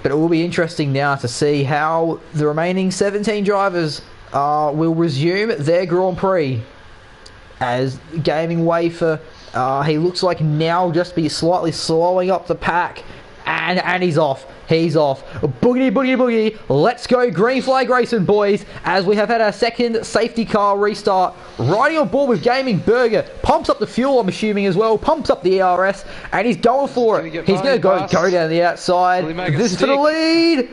But it will be interesting now to see how the remaining 17 drivers will resume their Grand Prix. As gaming wafer, he looks like now just be slightly slowing up the pack. And he's off. He's off. Boogity, boogity, boogie. Let's go green flag racing, boys. As we have had our second safety car restart. Riding on board with Gaming Burger. Pumps up the fuel, I'm assuming, as well. Pumps up the ERS. And he's going for it. He's going to go down the outside. This is for the lead.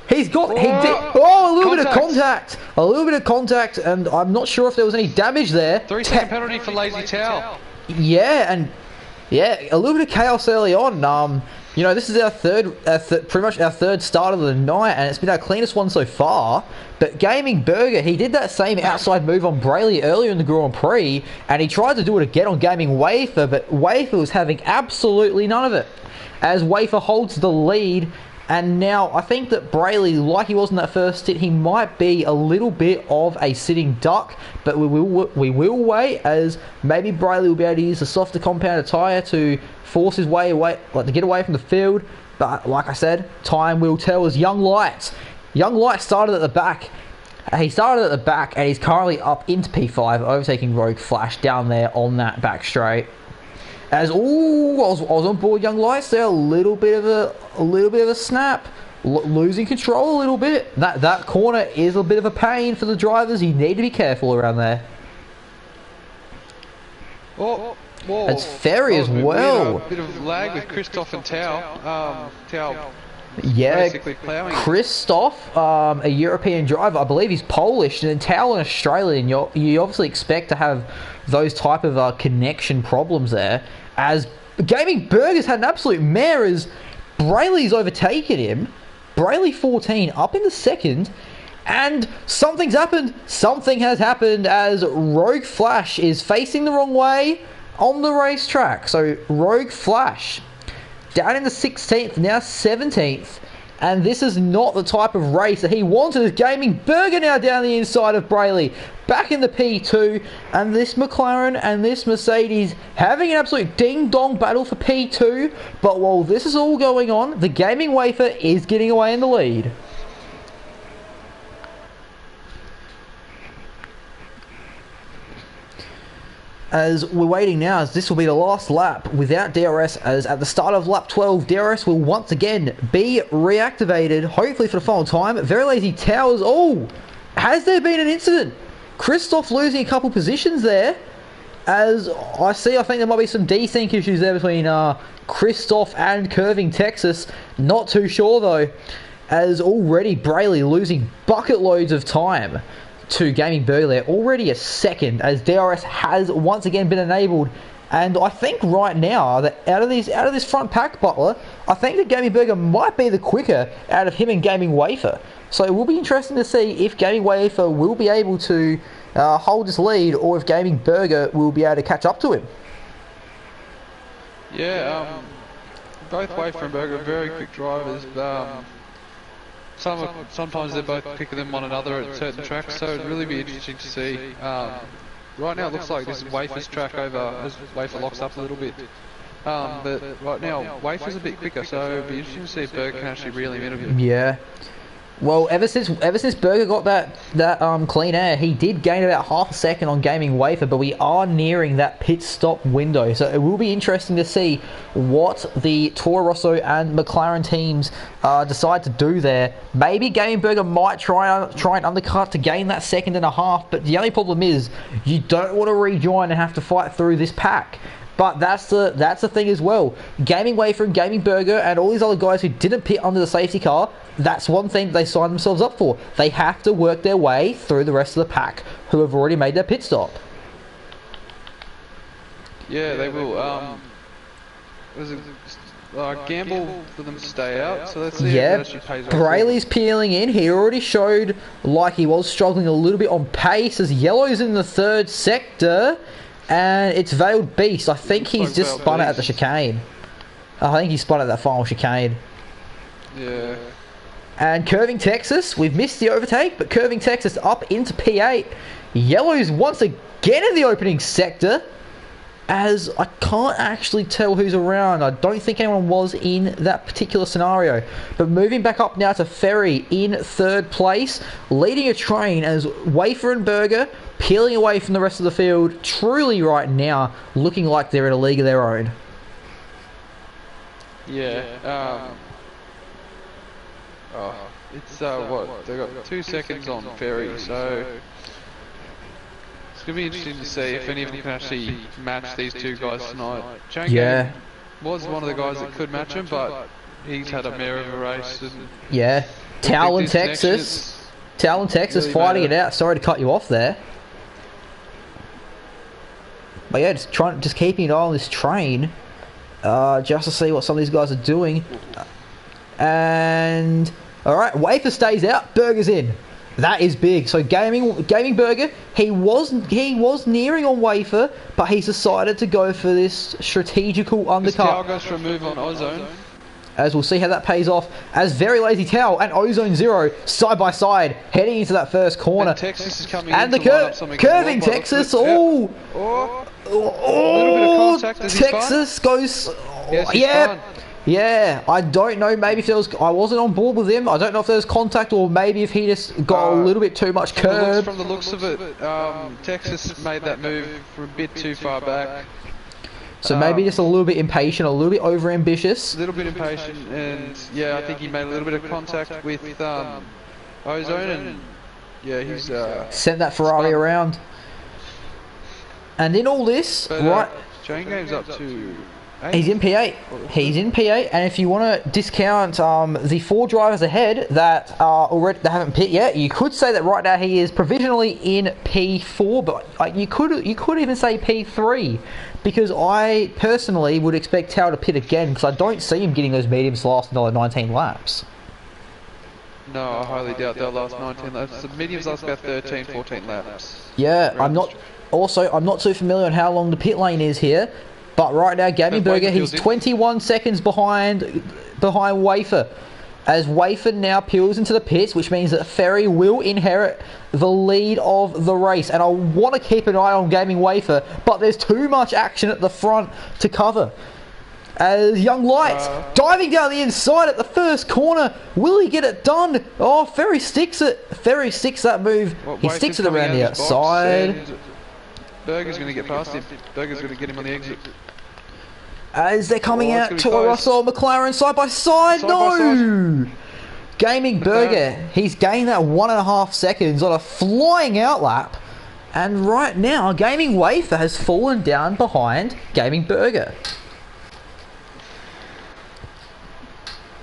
He's got... a little bit of contact. A little bit of contact. And I'm not sure if there was any damage there. 3-second penalty for lazy towel. Yeah, and... yeah, a little bit of chaos early on. You know, this is our pretty much our third start of the night, and it's been our cleanest one so far. But Gaming Burger, he did that same outside move on Brayley earlier in the Grand Prix, and he tried to do it again on Gaming Wafer, but Wafer was having absolutely none of it. As Wafer holds the lead, and now I think that Brayley, like he was in that first stint, he might be a little bit of a sitting duck, but we will wait, as maybe Brayley will be able to use the softer compounded tyre to force his way away, like to get away from the field. But like I said, time will tell. As Young Light started at the back. He started at the back, and he's currently up into P5, overtaking Rogue Flash down there on that back straight. As I was on board Young Lights there, a little bit of a snap, losing control a little bit. That corner is a bit of a pain for the drivers. You need to be careful around there. Whoa. It's Ferry as well. A bit of lag with Christoph and Tao. Yeah, Christoph, a European driver, I believe he's Polish, and then Tao an Australian. You obviously expect to have those type of connection problems there. As Gaming Burger's had an absolute mare, as Brayley's overtaken him. Brayley 14 up in the second, and something's happened. Something has happened, as Rogue Flash is facing the wrong way on the racetrack. So Rogue Flash down in the 16th, now 17th. And this is not the type of race that he wanted, as Gaming Burger now down the inside of Brayley. Back in the P2. And this McLaren and this Mercedes having an absolute ding-dong battle for P2. But while this is all going on, the Gaming Wafer is getting away in the lead. As we're waiting now, as this will be the last lap without DRS, as at the start of lap 12, DRS will once again be reactivated, hopefully for the final time. Very Lazy Towers. Oh, has there been an incident? Christoph losing a couple positions there. As I think there might be some desync issues there between Christoph and Curving Texas. Not too sure though, as already Brayley losing bucket loads of time to Gaming Burger there, already a second, as DRS has once again been enabled. And I think right now that out of this front pack, Butler, I think that Gaming Burger might be the quicker out of him and Gaming Wafer. So it will be interesting to see if Gaming Wafer will be able to hold his lead, or if Gaming Burger will be able to catch up to him. Yeah, both Wafer and Burger are very quick drivers. Sometimes they're both quicker than one another at certain tracks, so it'd really be interesting to see. Right now it looks like this is Wafer's track over, as Wafer locks up a little bit. But right now Wafer's a bit quicker, so it'd be interesting to see if Burger can actually reel him in a bit. Yeah. Well, ever since Burger got that clean air, he did gain about half a second on Gaming Wafer, but we are nearing that pit stop window, so it will be interesting to see what the Toro Rosso and McLaren teams decide to do there. Maybe Gaming Burger might try and undercut to gain that second and a half, but the only problem is you don't want to rejoin and have to fight through this pack. But that's the thing as well. Gaming Wafer and Gaming Burger and all these other guys who didn't pit under the safety car, that's one thing they signed themselves up for. They have to work their way through the rest of the pack who have already made their pit stop. Yeah, they will. gamble for them to stay out. So let's see if it Yeah, actually pays off. Brayley's peeling in. He already showed like he was struggling a little bit on pace as Yellow's in the third sector. And it's Veiled Beast. I think he's just spun it at the chicane. I think he spun at that final chicane. Yeah. And Curving Texas, we've missed the overtake, but Curving Texas up into P8. Yellow's once again in the opening sector, as I can't actually tell who's around. I don't think anyone was in that particular scenario. But moving back up now to Ferry in third place, leading a train as Wafer and Burger peeling away from the rest of the field, truly right now looking like they're in a league of their own. Yeah. It's what? They've got 2 seconds on Ferry, so it's gonna be interesting to see if any of them can actually match these two guys tonight. Chang was one of the guys that could match him, but he's had a mare of a race. And yeah, Talon Texas really fighting it out. Sorry to cut you off there. But yeah, just keeping an eye on this train, just to see what some of these guys are doing. And all right, Wafer stays out, Burger's in. That is big. So gaming Burger, he was nearing on Wafer, but he's decided to go for this strategical undercut. Tao goes for a move on Ozone. As we'll see how that pays off. As Very Lazy Tao and Ozone Zero side by side heading into that first corner. And Texas is coming and in the curving Texas. Oh, Texas goes. Yeah, I don't know. Maybe if there was, I wasn't on board with him. I don't know if there was contact, or maybe if he just got a little bit too much curb. From the looks of it, Texas made that move for a bit too far back. So maybe just a little bit impatient, a little bit over ambitious. A little bit impatient, and yeah, I think he made a little bit of contact with Ozone, and yeah, he's sent that Ferrari around. And in all this, right? Chain Game's up to. He's in P8. He's in P8, and if you want to discount the 4 drivers ahead that are already they haven't pit yet, you could say that right now he is provisionally in P4, but you could even say P3, because I personally would expect Tao to pit again, because I don't see him getting those mediums to last another 19 laps. No, I highly doubt they'll last 19 laps. The mediums last about 13, 14 laps. Yeah, I'm not too familiar on how long the pit lane is here. But right now, Gaming Burger, he's 21 seconds behind Wafer. As Wafer now peels into the pits, which means that Ferry will inherit the lead of the race. And I want to keep an eye on Gaming Wafer, but there's too much action at the front to cover. As Young Lights diving down the inside at the first corner. Will he get it done? Oh, Ferry sticks it. Ferry sticks that move. He sticks it around the outside. Burger's going to get past him. Burger's going to get him on the exit. As they're coming out, Toro Rosso, McLaren side by side. No! Gaming Burger, he's gained that 1.5 seconds on a flying out lap. And right now, Gaming Wafer has fallen down behind Gaming Burger.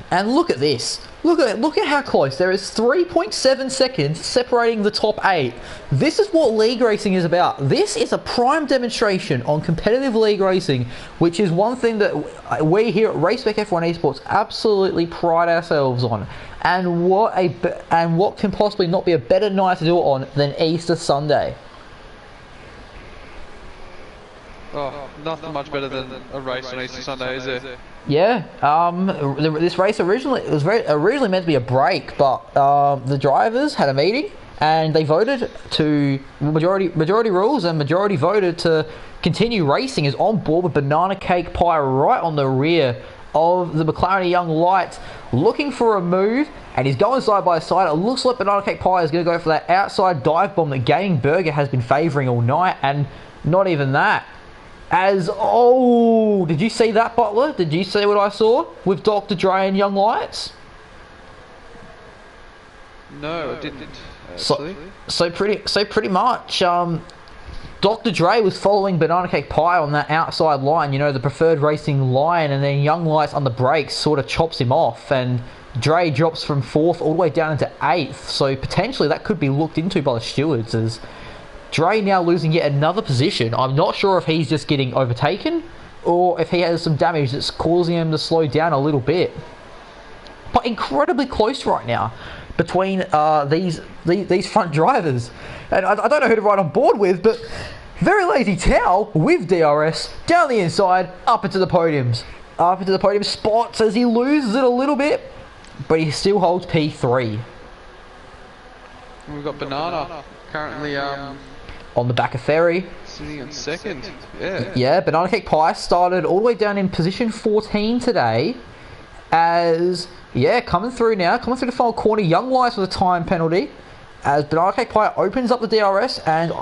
And look at this. Look at how close. There is 3.7 seconds separating the top 8. This is what league racing is about. This is a prime demonstration on competitive league racing, which is one thing that we here at Spec F1 Esports absolutely pride ourselves on. And what can possibly not be a better night to do it on than Easter Sunday? Oh, nothing much better than a race on Easter Sunday, is there? Yeah, this race originally meant to be a break, but the drivers had a meeting and they voted to majority rules, and majority voted to continue racing is on board with Banana Cake Pie right on the rear of the McLaren Young Light, looking for a move, and he's going side by side. It looks like Banana Cake Pie is going to go for that outside dive bomb that Gaming Burger has been favouring all night, and not even that. Did you see that, Butler? Did you see what I saw with Dr. Dre and Young Lights? No, I didn't. So pretty much, Dr. Dre was following Banana Cake Pie on that outside line, you know, the preferred racing line, and then Young Lights on the brakes sort of chops him off, and Dre drops from 4th all the way down into 8th. So potentially that could be looked into by the stewards, as Dre now losing yet another position. I'm not sure if he's just getting overtaken or if he has some damage that's causing him to slow down a little bit. But incredibly close right now between these front drivers. And I don't know who to ride on board with, but Very Lazy Towel with DRS down the inside, up into the podiums. Up into the podium spots as he loses it a little bit, but he still holds P3. We've got Banana currently on the back of Ferry. Sitting in second. Yeah. Yeah, Banana Cake Pie started all the way down in position 14 today. As, yeah, coming through now. Coming through the final corner. Young Lights with a time penalty. As Banana Cake Pie opens up the DRS. And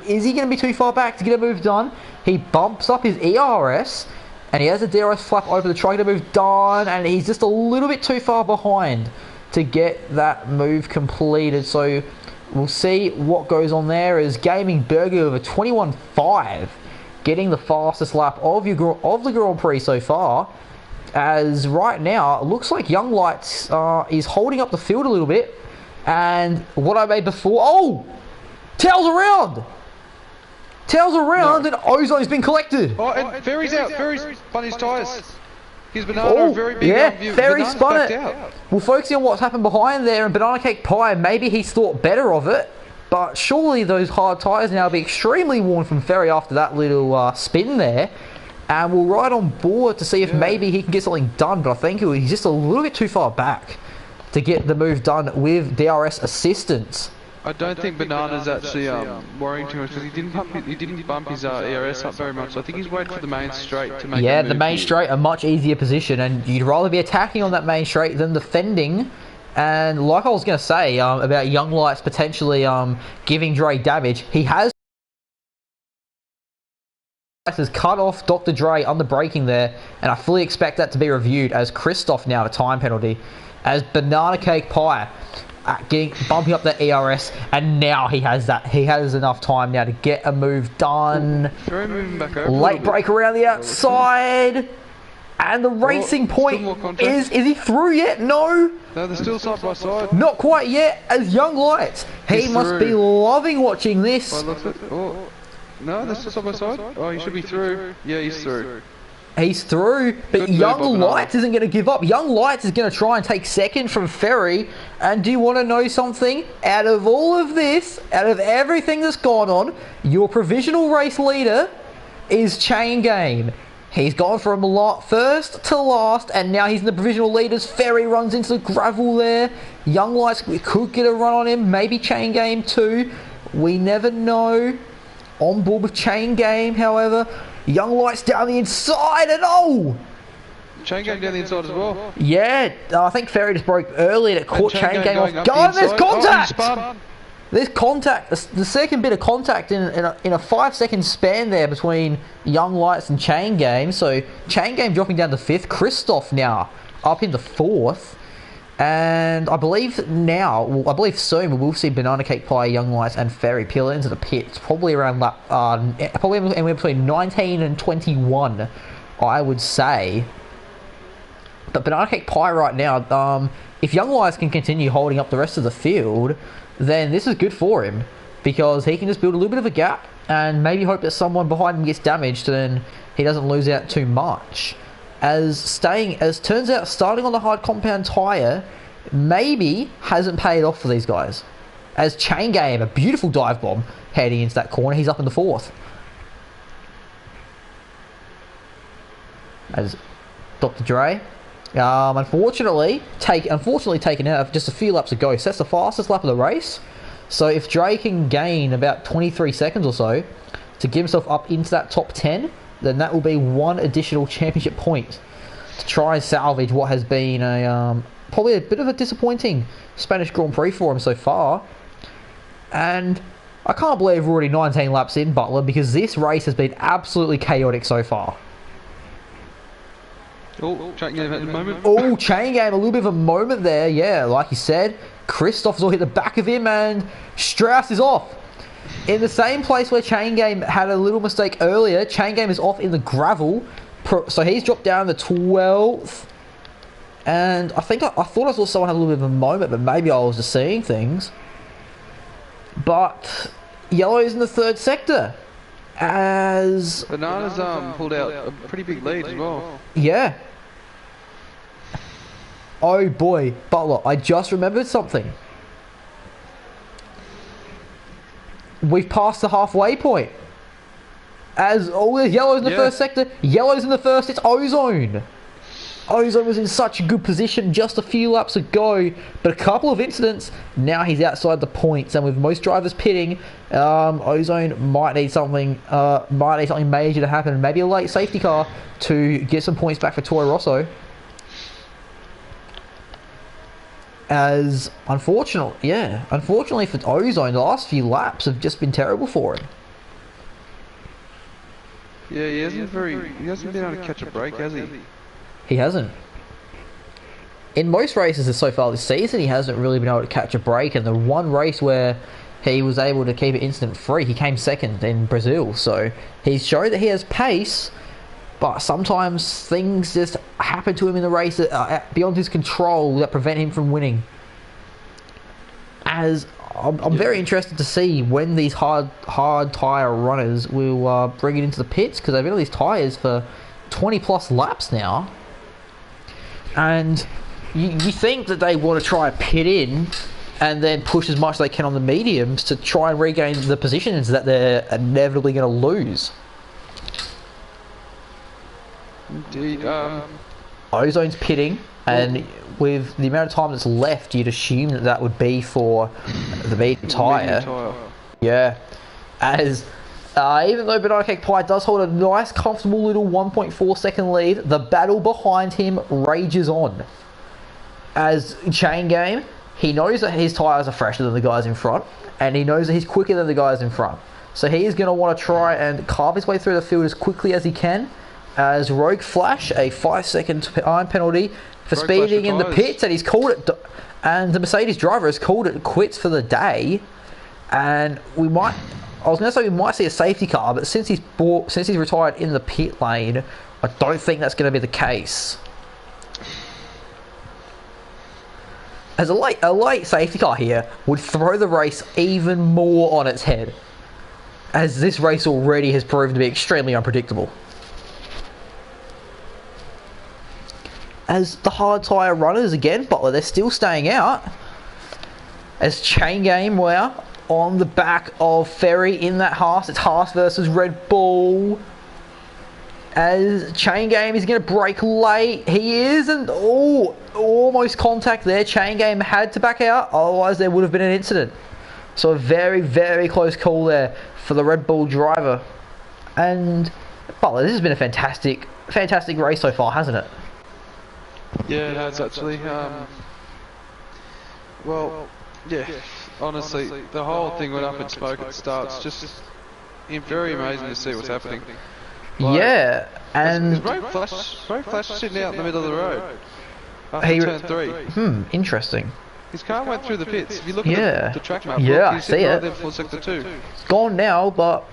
is he going to be too far back to get a move done? He bumps up his ERS. And he has the DRS flap open to try to get a move done. And he's just a little bit too far behind to get that move completed. So we'll see what goes on there. As Gaming Burger with a 21.5 getting the fastest lap of the Grand Prix so far. As right now, it looks like Young Lights is holding up the field a little bit. And what I made before... Oh! Tails around! Tails around, no. And Ozone's been collected. Oh, and Ferry's out. Ferry's spun his tyres. His Banana, very big. Yeah, Ferry spun it. Out. Well, focusing on what's happened behind there, and Banana Cake Pie, maybe he's thought better of it. But surely those hard tyres now will be extremely worn from Ferry after that little spin there. And we'll ride on board to see if maybe he can get something done. But I think he's just a little bit too far back to get the move done with DRS assistance. I don't think Banana's actually worrying too much because he didn't bump his ERS up very much. So I think he's waiting for the main straight to make. Yeah, the main straight, a much easier position, and you'd rather be attacking on that main straight than defending. And like I was going to say about Young Lights potentially giving Dre damage, he has cut off Dr. Dre under braking there, and I fully expect that to be reviewed as Christoph now a time penalty, as Banana Cake Pie bumping up the ERS, and now he has enough time now to get a move done. Late break around the outside, and the racing point is he through yet? No, they're still side by side. Not quite yet. As Young Lights, he must be loving watching this. No, they're still side by side. Oh, he should be through. Yeah, he's through. He's through, but Young Lights isn't going to give up. Young Lights is going to try and take second from Ferry. And do you want to know something? Out of all of this, out of everything that's gone on, your provisional race leader is Chain Game. He's gone from first to last, and now he's in the provisional leaders. Ferry runs into the gravel there. Young Lights could get a run on him. Maybe Chain Game too. We never know. On board with Chain Game, however. Young Lights down the inside, and oh! Chain Game down the inside as well. Yeah, I think Ferry just broke early and it caught Chain Game off guard. There's contact! There's contact. The second bit of contact in a 5-second span there between Young Lights and Chain Game. So Chain Game dropping down to 5th. Christoph now up into 4th. And I believe soon we will see Banana Cake Pie, Young Lights, and Ferry peel into the pits. Probably around probably anywhere between 19 and 21, I would say. But Banana Cake Pie right now, if Young Lights can continue holding up the rest of the field, then this is good for him because he can just build a little bit of a gap and maybe hope that someone behind him gets damaged, and he doesn't lose out too much. As turns out, starting on the hard compound tyre maybe hasn't paid off for these guys. As Chain Game, a beautiful dive bomb heading into that corner, he's up in the 4th. As Dr. Dre, unfortunately taken out just a few laps ago. So that's the fastest lap of the race. So if Dre can gain about 23 seconds or so to get himself up into that top 10, then that will be one additional championship point to try and salvage what has been probably a bit of a disappointing Spanish Grand Prix for him so far. And I can't believe we're already 19 laps in, Butler, because this race has been absolutely chaotic so far. Chain Game at the moment. Oh, Chain Game, a little bit of a moment there. Yeah, like you said, Christoph's all hit the back of him, and Strauss is off. In the same place where Chain Game had a little mistake earlier, Chain Game is off in the gravel. So he's dropped down to 12th. And I thought I saw someone have a little bit of a moment, but maybe I was just seeing things. But Yellow's in the 3rd sector. As Bananas pulled out a pretty big lead as well. yeah. Oh boy, Butler, I just remembered something. We've passed the halfway point. As all the yellows in the first sector, yellows in the first, it's Ozone. Ozone was in such a good position just a few laps ago, but a couple of incidents, now he's outside the points, and with most drivers pitting, Ozone might need something major to happen, maybe a late safety car to get some points back for Toro Rosso. As unfortunately for Ozone, the last few laps have just been terrible for him. Yeah, he hasn't been able to catch a break, has he? He hasn't. In most races so far this season, he hasn't really been able to catch a break, and the one race where he was able to keep it incident free, he came second in Brazil. So he's shown that he has pace, but sometimes things just happen to him in the race that are beyond his control that prevent him from winning. As I'm very interested to see when these hard tyre runners will bring it into the pits, because they've been on these tyres for 20 plus laps now. And you think that they want to try and pit in and then push as much as they can on the mediums to try and regain the positions that they're inevitably going to lose. Indeed. Ozone's pitting, and with the amount of time that's left, you'd assume that that would be for the medium tyre. Yeah. As even though Banana Cake Pie does hold a nice, comfortable little 1.4 second lead, the battle behind him rages on. As Chain Game, he knows that his tyres are fresher than the guys in front, and he knows that he's quicker than the guys in front. So he is going to want to try and carve his way through the field as quickly as he can. As Rogue Flash, a 5-second time penalty for speeding in the pits, and he's called it. And the Mercedes driver has called it quits for the day. And we might see a safety car, but since he's retired in the pit lane, I don't think that's going to be the case. As a late safety car here would throw the race even more on its head, as this race already has proven to be extremely unpredictable. As the hard tyre runners again, Butler, they're still staying out. As Chain Game, wow, on the back of Ferry in that Haas. It's Haas versus Red Bull. As Chain Game is going to brake late. He is, and almost contact there. Chain Game had to back out, otherwise there would have been an incident. So a very, very close call there for the Red Bull driver. And Butler, this has been a fantastic race so far, hasn't it? Yeah, it has actually. Well, yeah. Honestly, the whole thing went up in smoke at the start. It's just very amazing to see what's happening. Like, yeah, and Rogue Flash sitting out in the middle of the road after turn 3. Interesting. His car went through the pits. If you look at the track map, I see it. Right there for sector 2. It's gone now, but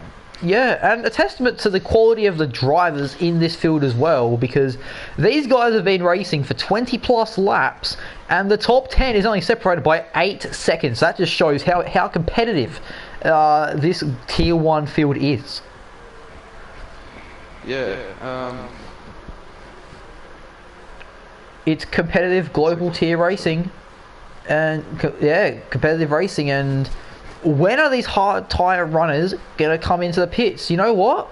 yeah, and a testament to the quality of the drivers in this field as well, because these guys have been racing for 20 plus laps, and the top 10 is only separated by 8 seconds. That just shows how competitive this Tier 1 field is. Yeah. It's competitive global tier racing, and competitive racing. And when are these hard tyre runners going to come into the pits? You know what?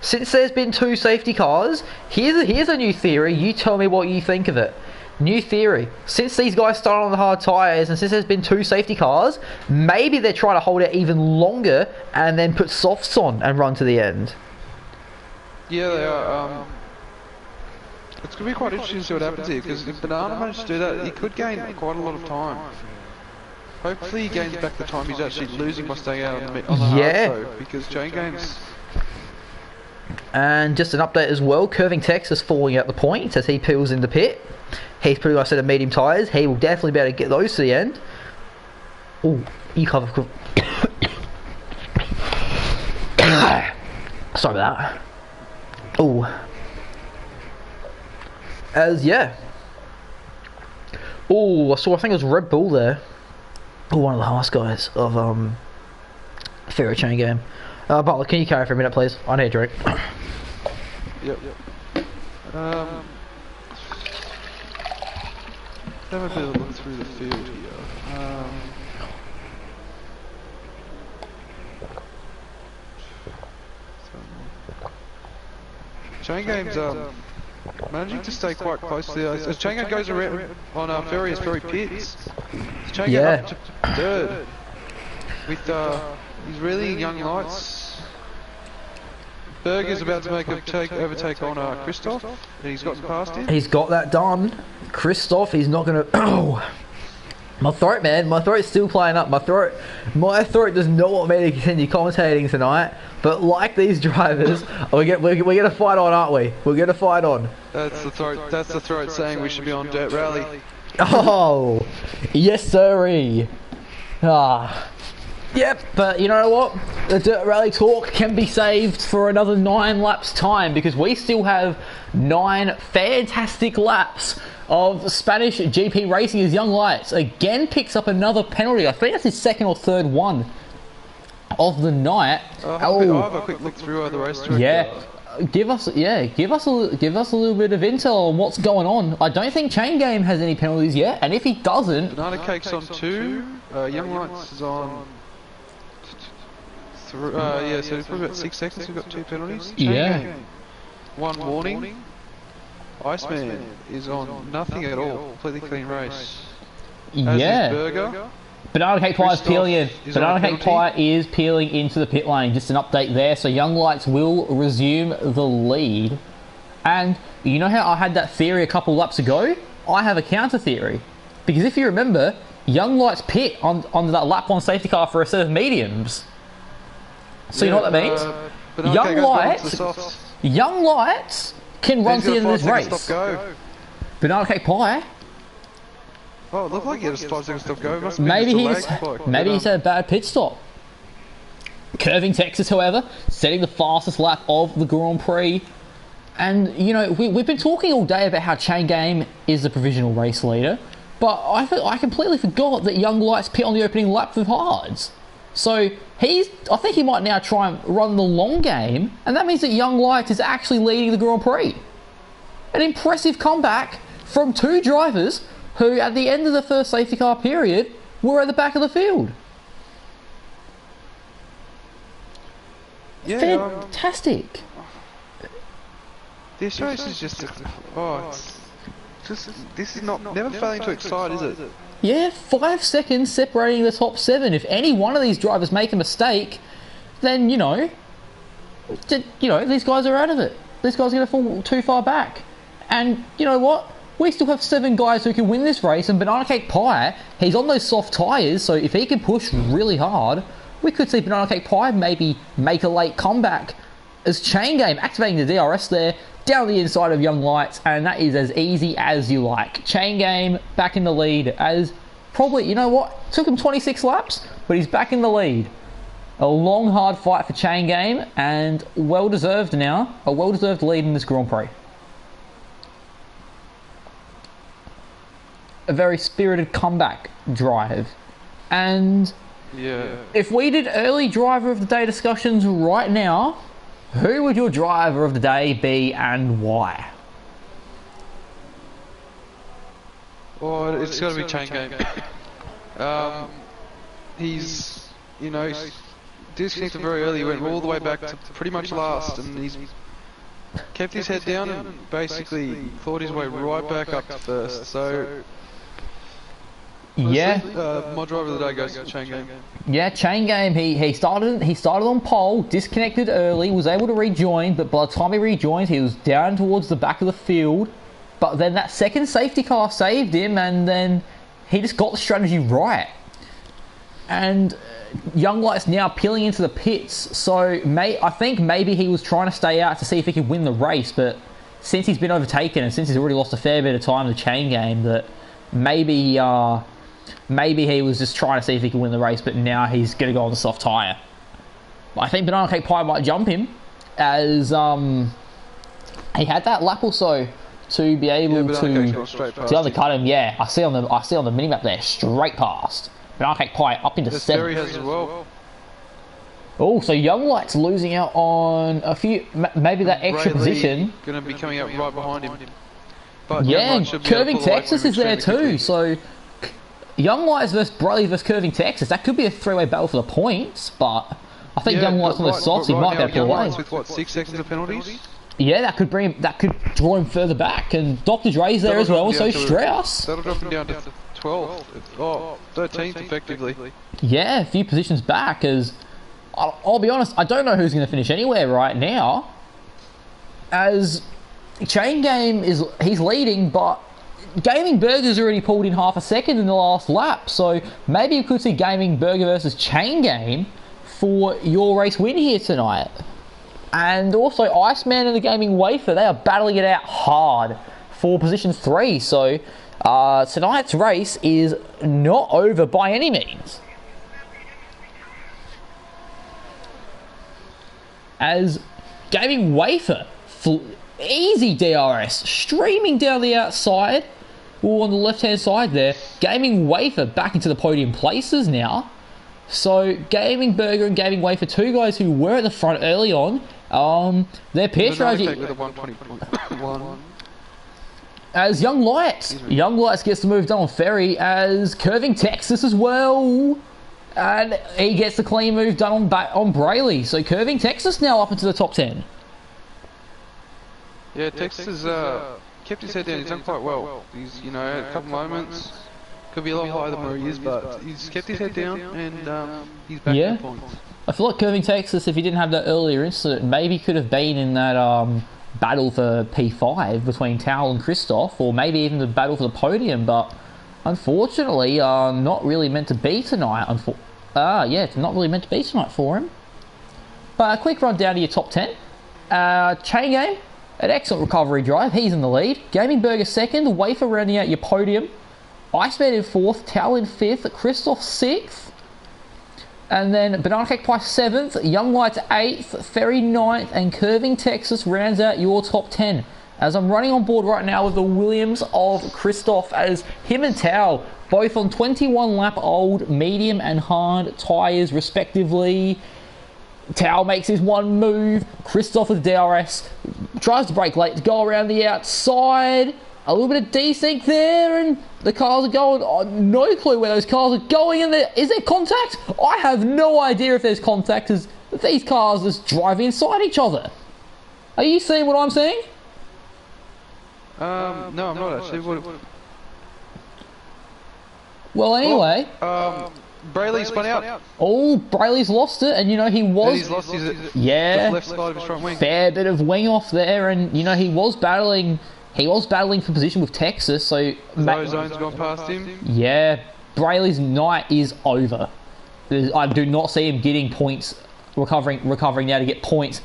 Since there's been 2 safety cars, here's a new theory. You tell me what you think of it. New theory. Since these guys started on the hard tyres, and since there's been 2 safety cars, maybe they're trying to hold it even longer and then put softs on and run to the end. Yeah, they are. It's going to be quite interesting to see what happens here, because if Banana managed to do that, he could gain quite a lot of time. Hopefully he gains back the time he's actually losing by staying out on the hard, because Chain Game's... And just an update as well, Curving Tex is falling out the points as he peels in the pit. He's putting on a set of medium tyres. He will definitely be able to get those to the end. Oh, you cover... Sorry about that. Oh. Oh, I think it was Red Bull there. Oh, one of the Haas guys of Ferro Chain Game. Butler, can you carry for a minute, please? I need a drink. Yep. Have a bit of a look through the field here. Chain Game's managing to stay quite closely. As Chain Game goes around on various ferry pits, Chain Game up to third with these really young lights. Berger's about to make a overtake on Christoph, and he's gotten past him. He's got that done. Christoph, he's not gonna. Oh, my throat, man. My throat's still playing up. My throat does not want me to continue commentating tonight. But like these drivers, we're gonna fight on, aren't we? We're gonna fight on. That's the throat. That's the throat saying we should be on Dirt Rally. Oh, yes, sirree. Ah. Yep, but you know what? The Dirt Rally talk can be saved for another 9 laps time because we still have 9 fantastic laps of Spanish GP racing as Young Lights again picks up another penalty. I think that's his second or third one of the night. I'll have a quick look through the race director. Yeah. Give us a little bit of intel on what's going on. I don't think Chain Game has any penalties yet, and if he doesn't, Banana Cake's on 2. Young Lights is on. Yeah, so for about 6 seconds we've got 2 penalties. Chain Game, 1 warning. Iceman is on nothing at all. Completely clean race. Yeah. Burger. Banana Cake Pie is peeling in. Banana Cake Pie is peeling into the pit lane. Just an update there. So Young Lights will resume the lead. And you know how I had that theory a couple laps ago? I have a counter theory. Because if you remember, Young Lights pit on that lap 1 safety car for a set of mediums. So you know what that means? Young Lights can run to the end of this race. Banana Cake Pie. Oh, it looked like he had a 5 second stop go. Must maybe he's had a bad pit stop. Curving Texas, however, setting the fastest lap of the Grand Prix. And, you know, we've been talking all day about how Chain Game is the provisional race leader, but I completely forgot that Young Lights pit on the opening lap with hards. So I think he might now try and run the long game, and that means that Young Lights is actually leading the Grand Prix. An impressive comeback from 2 drivers who, at the end of the first safety car period, were at the back of the field. Yeah, fantastic. This race is just this is never failing to excite, is it? Yeah, 5 seconds separating the top 7. If any one of these drivers make a mistake, then, you know, these guys are out of it. These guys are going to fall too far back. And, you know what? We still have 7 guys who can win this race, and Banana Cake Pie, he's on those soft tyres, so if he can push really hard, we could see Banana Cake Pie maybe make a late comeback as Chain Game activating the DRS there, down the inside of Young Lights, and that is as easy as you like. Chain Game back in the lead as probably, you know what, took him 26 laps, but he's back in the lead. A long, hard fight for Chain Game, and well-deserved now, a well-deserved lead in this Grand Prix. A very spirited comeback drive. And yeah, if we did early driver of the day discussions right now, who would your driver of the day be and why? Oh, it's got to be Chain Game. He's, you know, disconnected very early. He went all the way back to pretty much last, and he's kept his head down and basically fought his way right back up to first. So yeah, my driver of the day goes to Chain Game. Yeah, Chain Game. He started on pole, disconnected early, was able to rejoin, but by the time he rejoined, he was down towards the back of the field. But then that second safety car saved him, and then he just got the strategy right. And Young Light's now peeling into the pits, so I think maybe he was trying to stay out to see if he could win the race, but since he's been overtaken and since he's already lost a fair bit of time to Chain Game, that maybe he was just trying to see if he could win the race, but now he's going to go on the soft tyre. I think Banana Cake Pie might jump him, as he had that lap or so to be able to undercut him. Yeah, I see on the minimap there, straight past. Banana Cake Pie up into 7th. Has as well. Oh, so Young Light's losing out on a few, maybe that extra position. Going to be coming up right behind him. But yeah, Curving Texas is there too. So Young Lights versus Brayley versus Curving Texas. That could be a three-way battle for the points, but I think Young Light's on the softs. He might be able to pull away. With what, 6 seconds of penalties? Yeah, that could draw him further back, and Dr. Dre's there as well, and so Strauss. That'll drop him down to 12th, 13th effectively. Yeah, a few positions back, as I'll be honest, I don't know who's going to finish anywhere right now, as Chain Game he's leading, but Gaming Burger's already pulled in half a second in the last lap, so maybe you could see Gaming Burger versus Chain Game for your race win here tonight. And also Iceman and the Gaming Wafer, they are battling it out hard for position 3, so tonight's race is not over by any means. As Gaming Wafer, easy DRS, streaming down the outside, or on the left hand side there, Gaming Wafer back into the podium places now. So Gaming Burger and Gaming Wafer, two guys who were at the front early on, their pair strategy. As Young Lights gets the move done on Ferry, as Curving Texas as well, and he gets the clean move done on Brayley. So Curving Texas now up into the top 10. Yeah, Texas kept his head down. He's done quite well. He's had a couple moments. Could be a lot higher than where he is, but he's kept his head down and he's back in points. I feel like Curving Texas, if he didn't have that earlier incident, maybe could have been in that battle for P5 between Towel and Christoph, or maybe even the battle for the podium, but unfortunately, not really meant to be tonight. It's not really meant to be tonight for him. But a quick run down to your top 10. Chain Game, an excellent recovery drive. He's in the lead. Gaming Burger second. Wafer rounding out your podium. Iceman in 4th. Towel in 5th. Christoph 6th. And then Banana Cake Pie 7th. Young Lights 8th. Ferry 9th. And Curving Texas rounds out your top 10. As I'm running on board right now with the Williams of Christoph, as him and Towel both on 21 lap old medium and hard tyres respectively. Towel makes his one move. Christoph with DRS tries to brake late to go around the outside. A little bit of desync there, and the cars are going. No clue where those cars are going. And is there contact? I have no idea if there's contact, as these cars just drive inside each other. Are you seeing what I'm seeing? No, I'm not actually. Well, anyway. Brayley spun out. Oh, Brayley's lost it, and he was. He's lost his left side of his front wing. Fair bit of wing off there, and he was battling. He was battling for position with Texas, so Zone's gone past him. Yeah, Brayley's night is over. I do not see him getting points, recovering now to get points.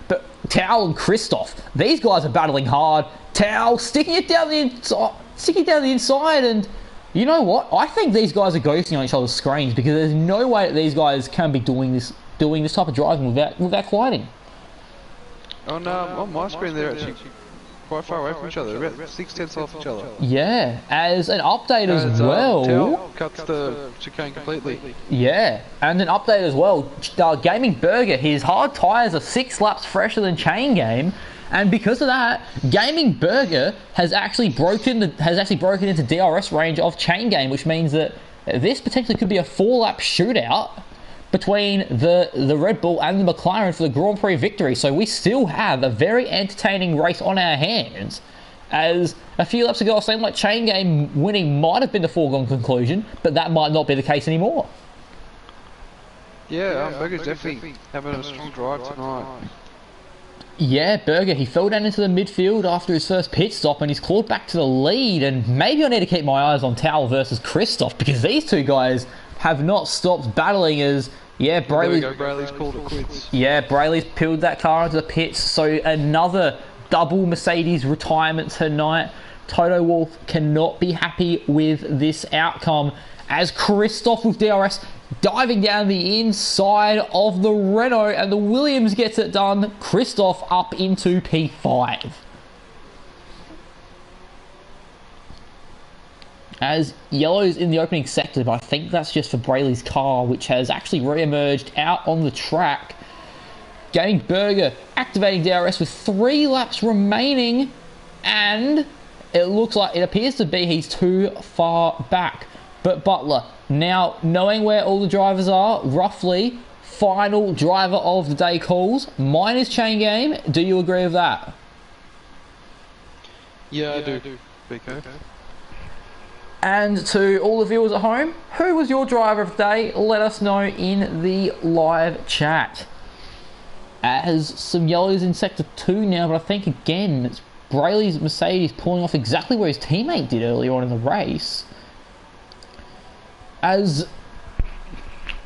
But Towel and Christoph, these guys are battling hard. Towel sticking it down the inside, and you know what? I think these guys are ghosting on each other's screens, because there's no way that these guys can be doing this type of driving without colliding. On my screen, they're actually quite far away from each other, about 6/10 off each other. Yeah, as an update as well. Towel cuts the chicane completely. Yeah, and an update as well. Gaming Burger, his hard tyres are 6 laps fresher than Chain Game. And because of that, Gaming Burger has actually broken into DRS range of Chain Game, which means that this potentially could be a 4-lap shootout between the Red Bull and the McLaren for the Grand Prix victory. So we still have a very entertaining race on our hands. As a few laps ago, I was saying like Chain Game winning might have been the foregone conclusion, but that might not be the case anymore. Yeah, Burger's definitely having a strong drive tonight. Yeah, Burger, he fell down into the midfield after his first pit stop, and he's clawed back to the lead. And maybe I need to keep my eyes on Towel versus Christoph, because these two guys have not stopped battling. As Brayley's called it quits. Yeah, Brayley's peeled that car into the pits. So another double Mercedes retirement tonight. Toto Wolff cannot be happy with this outcome, as Christoph with DRS diving down the inside of the Renault, and the Williams gets it done. Christoph up into P5. as yellow's in the opening sector, but I think that's just for Brayley's car, which has actually re-emerged out on the track. Gaming Burger activating DRS with 3 laps remaining, and it looks like, it appears to be he's too far back. But Butler, now knowing where all the drivers are, roughly, final driver of the day calls. Mine is Chain Game. Do you agree with that? Yeah, I do. Okay. And to all the viewers at home, who was your driver of the day? Let us know in the live chat. As some yellows in Sector 2 now, but I think again, it's Brayley's Mercedes pulling off exactly where his teammate did earlier on in the race. As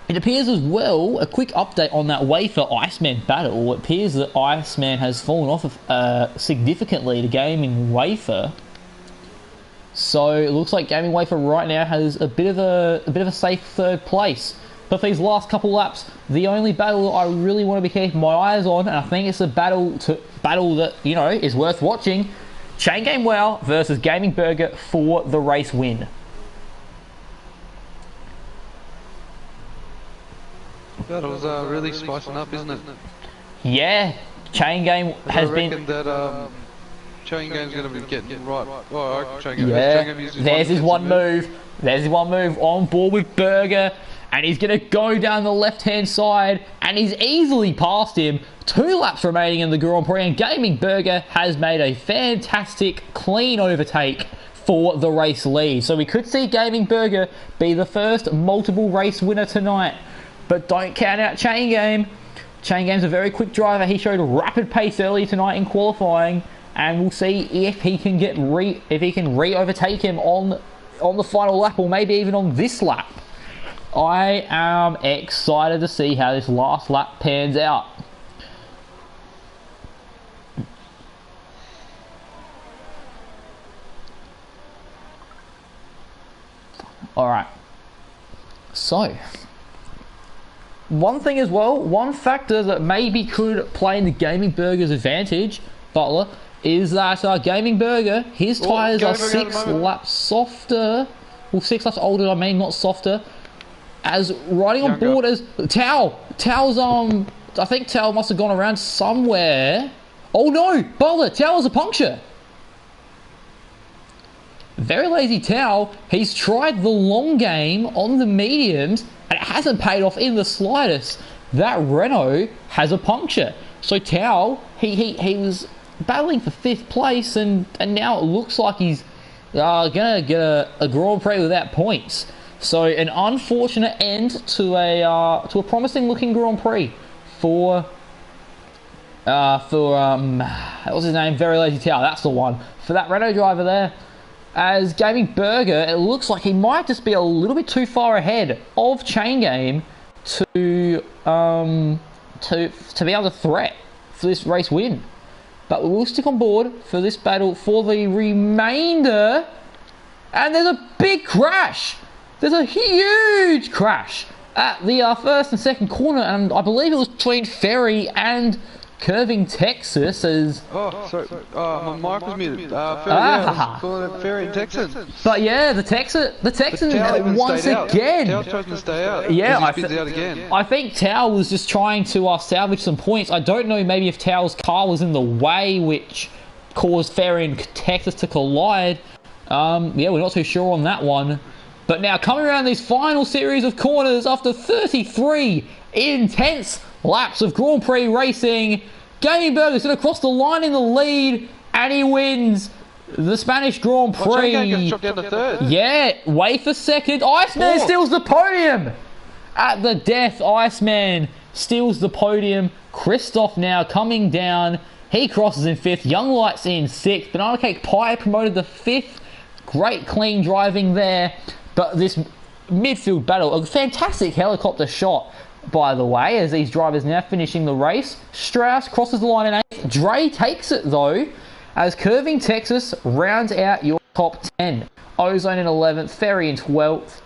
it appears as well, a quick update on that Wafer Iceman battle. It appears that Iceman has fallen off significantly to Gaming Wafer. So it looks like Gaming Wafer right now has a bit of a safe third place. But for these last couple laps, the only battle I really want to be keeping my eyes on, and I think it's a battle that, you know, is worth watching. Chain Game Wow versus Gaming Burger for the race win. That was really spicing up, isn't it? Yeah, Chain Game has been. I reckon that Chain Game's going to be getting right. Well, Chain Game. Yeah, Chain Game there's his one move. There's his one move on board with Burger, and he's going to go down the left-hand side, and he's easily passed him. 2 laps remaining in the Grand Prix, and Gaming Burger has made a fantastic, clean overtake for the race lead. So we could see Gaming Burger be the first multiple race winner tonight. But don't count out Chain Game. Chain Game's a very quick driver. He showed a rapid pace earlier tonight in qualifying, and we'll see if he can re-overtake him on the final lap, or maybe even on this lap. I am excited to see how this last lap pans out. All right. So, one thing as well, one factor that maybe could play in the Gaming Burger's advantage, Butler, is that Gaming Burger, his tyres are 6 laps softer. Well, 6 laps older, I mean, not softer. As riding on board as Tow's I think Tow must have gone around somewhere. Oh no, Butler, Tow's a puncture. Very lazy Tow. He's tried the long game on the mediums, and it hasn't paid off in the slightest. That Renault has a puncture. So Tow, he was battling for 5th place, and now it looks like he's gonna get a Grand Prix without points. So an unfortunate end to a promising looking Grand Prix for what was his name? Very lazy Tow. That's the one for that Renault driver there. As Gaming Burger, it looks like he might just be a little bit too far ahead of Chain Game to be able to threat for this race win. But we will stick on board for this battle for the remainder. And there's a big crash. There's a huge crash at the first and second corner, and I believe it was between Ferry and Curving Texas. As sorry. My mic was muted. Calling it Ferry and Texans. But yeah, the Texans once again. Tao tries to stay out. Yeah, out again. I think Tao was just trying to salvage some points. I don't know maybe if Tao's car was in the way, which caused Ferry and Texas to collide. Yeah, we're not too sure on that one. But now coming around these final series of corners after 33 intense laps of Grand Prix racing, Gaming Burger's going to cross the line in the lead, and he wins the Spanish Grand Prix. Gets dropped down to 3rd. Yeah, way for 2nd. Iceman steals the podium. At the death, Iceman steals the podium. Christoph now coming down. He crosses in 5th. Young Light's in 6th. Banana Cake Pie promoted the 5th. Great clean driving there. But this midfield battle, a fantastic helicopter shot, by the way, as these drivers now finishing the race. Strauss crosses the line in 8th. Dre takes it, though, as Curving Texas rounds out your top 10. Ozone in 11th, Ferry in 12th.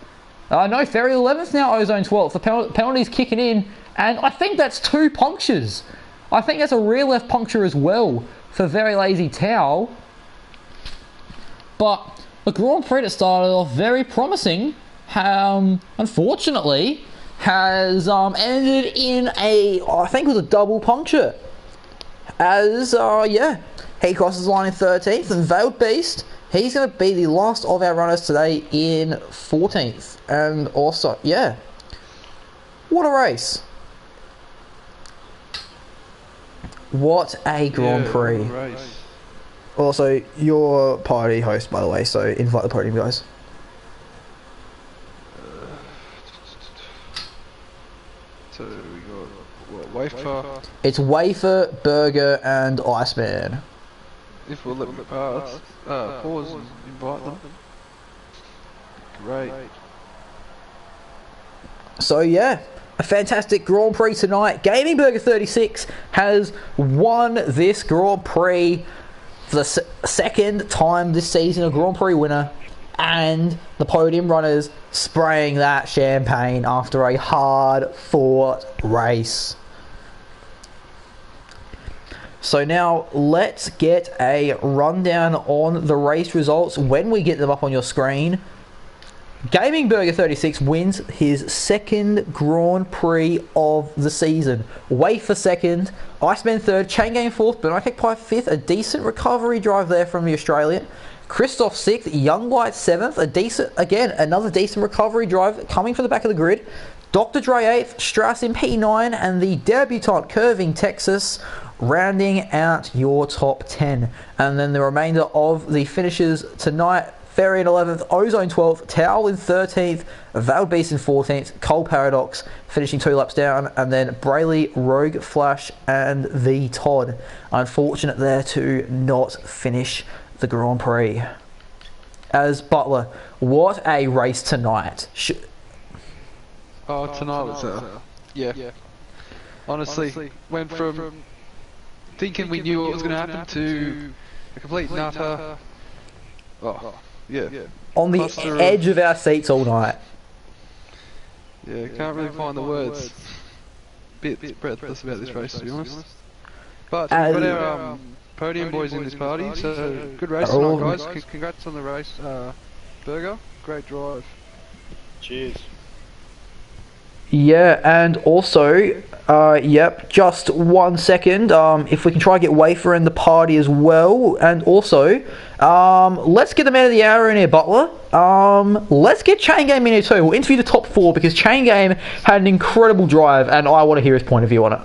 No, Ferry 11th now, Ozone 12th. The penalty's kicking in, and I think that's 2 punctures. I think that's a rear left puncture as well for Very Lazy Towel. But the Grand Prix that started off very promising, unfortunately, has ended in I think it was a double puncture. As, he crosses the line in 13th, and Veiled Beast, he's going to be the last of our runners today in 14th. And also, what a race. What a Grand Prix. Also, you're party host, by the way, so invite the podium guys. So we got what, wafer? It's Wafer, Burger, and Iceman. If we'll let me pass, pause and invite them. Great. So a fantastic Grand Prix tonight. Gaming Burger 36 has won this Grand Prix for the second time this season, a Grand Prix winner, and the podium runners spraying that champagne after a hard-fought race. So now let's get a rundown on the race results when we get them up on your screen. Gaming Burger 36 wins his second Grand Prix of the season. Wafer second, Iceman third, Chain Game fourth, Bernard Pie fifth. A decent recovery drive there from the Australian. Christoph sixth, Young White seventh. Another decent recovery drive coming from the back of the grid. Dr. Dre eighth, Strauss in P9, and the debutant Curving Texas rounding out your top 10. And then the remainder of the finishers tonight: Ferry in 11th, Ozone 12th, Towel in 13th, Veiled Beast in 14th, Coal Paradox finishing 2 laps down, and then Brayley, Rogue Flash, and the Todd. Unfortunate there to not finish the Grand Prix. As Butler, what a race tonight. Tonight was honestly, went from thinking we knew what was going to happen to a complete nutter. On the edge of our seats all night. Yeah, can't really find the words. Bit breathless about this race, to be honest. But we've got our podium boys in this party, so good race tonight, guys. Congrats on the race, Burger. Great drive. Cheers. Yeah, and also, just 1 second, if we can try and get Wafer in the party as well, and also, let's get the man of the hour in here, Butler. Let's get Chain Game in here too. We'll interview the top 4 because Chain Game had an incredible drive, and I want to hear his point of view on it.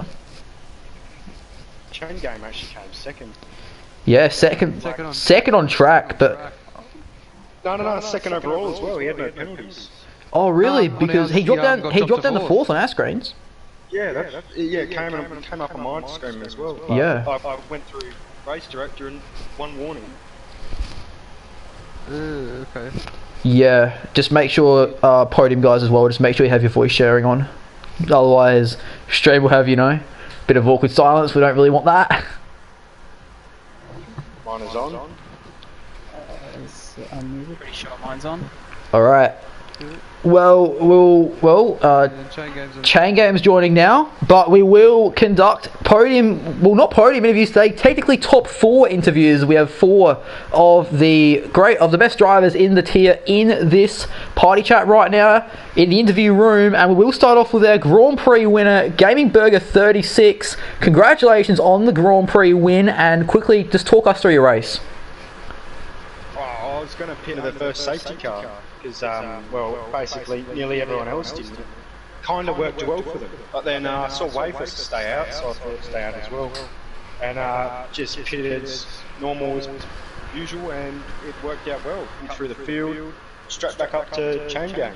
Chain Game actually came second. Yeah, second on track, but... No, second overall as well. He had no penalties. Oh really? Because he dropped down the 4th on our screens. Yeah, came up on my screen as well. Yeah. I went through race director and one warning. Okay. Yeah, just make sure, podium guys as well, just make sure you have your voice sharing on. Otherwise, stream will have, bit of awkward silence. We don't really want that. Mine is on. Pretty sure mine's on. Alright. Chain Game's joining now, but we will conduct not podium interviews today, technically top 4 interviews. We have 4 of the best drivers in the tier in this party chat right now in the interview room, and we will start off with our Grand Prix winner, Gaming Burger 36. Congratulations on the Grand Prix win, and quickly just talk us through your race. I was going to pin the first safety car because, basically nearly everyone else did. It kind of worked well for them. But then I saw Wafers stay out, so I thought it'd stay out as well. And just pitted as normal as usual, and it worked out well. Went through the field, straight back up to Chain Game.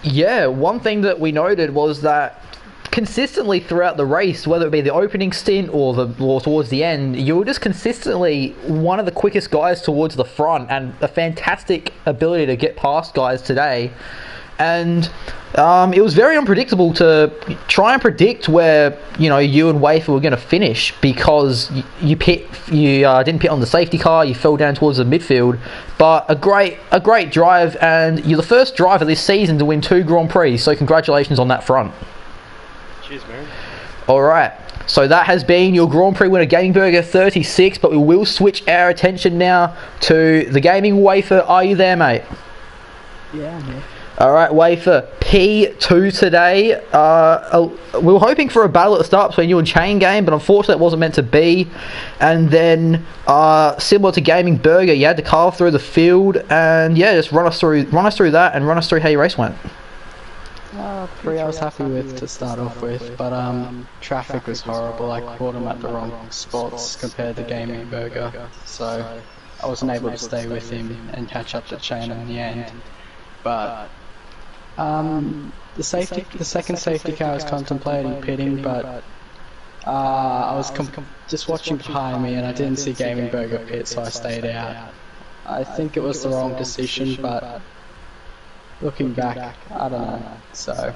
Yeah, one thing that we noted was that consistently throughout the race, whether it be the opening stint or towards the end, you were just consistently one of the quickest guys towards the front, and a fantastic ability to get past guys today. And it was very unpredictable to try and predict where you and Wafer were going to finish, because you didn't pit on the safety car, you fell down towards the midfield. But a great drive, and you're the first driver this season to win 2 Grand Prix, so congratulations on that front. Cheers, man. Alright, so that has been your Grand Prix winner, Gaming Burger 36, but we will switch our attention now to the Gaming Wafer. Are you there, mate? Yeah, I'm here. Alright, Wafer, P2 today. We were hoping for a battle at the start between you and Chain Game, but unfortunately it wasn't meant to be. And then, similar to Gaming Burger, you had to carve through the field, and yeah, just run us through that and run us through how your race went. Three I was happy with to start off with, but traffic was horrible. I caught him at the wrong spots compared to Gaming Burger, so I wasn't able to stay with him and catch up to Chain in the end. But the second safety car I was contemplating pitting, but I was just watching behind me and I didn't see Gaming Burger pit, so I stayed out. I think it was the wrong decision, but looking back, I don't know. So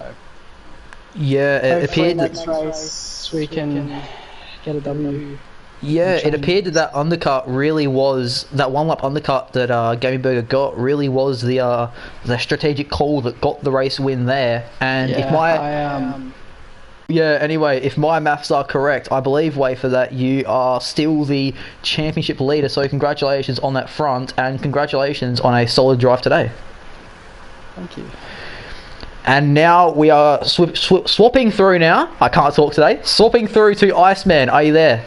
yeah, it appeared that next race we can get a W. Yeah, it appeared that that undercut really was, that one lap undercut that Gaming Burger got really was the strategic call that got the race win there. And yeah, anyway, if my maths are correct, I believe, Wafer, that you are still the championship leader. So congratulations on that front, and congratulations on a solid drive today. Thank you. And now we are swapping through now. I can't talk today. Swapping through to Iceman. Are you there?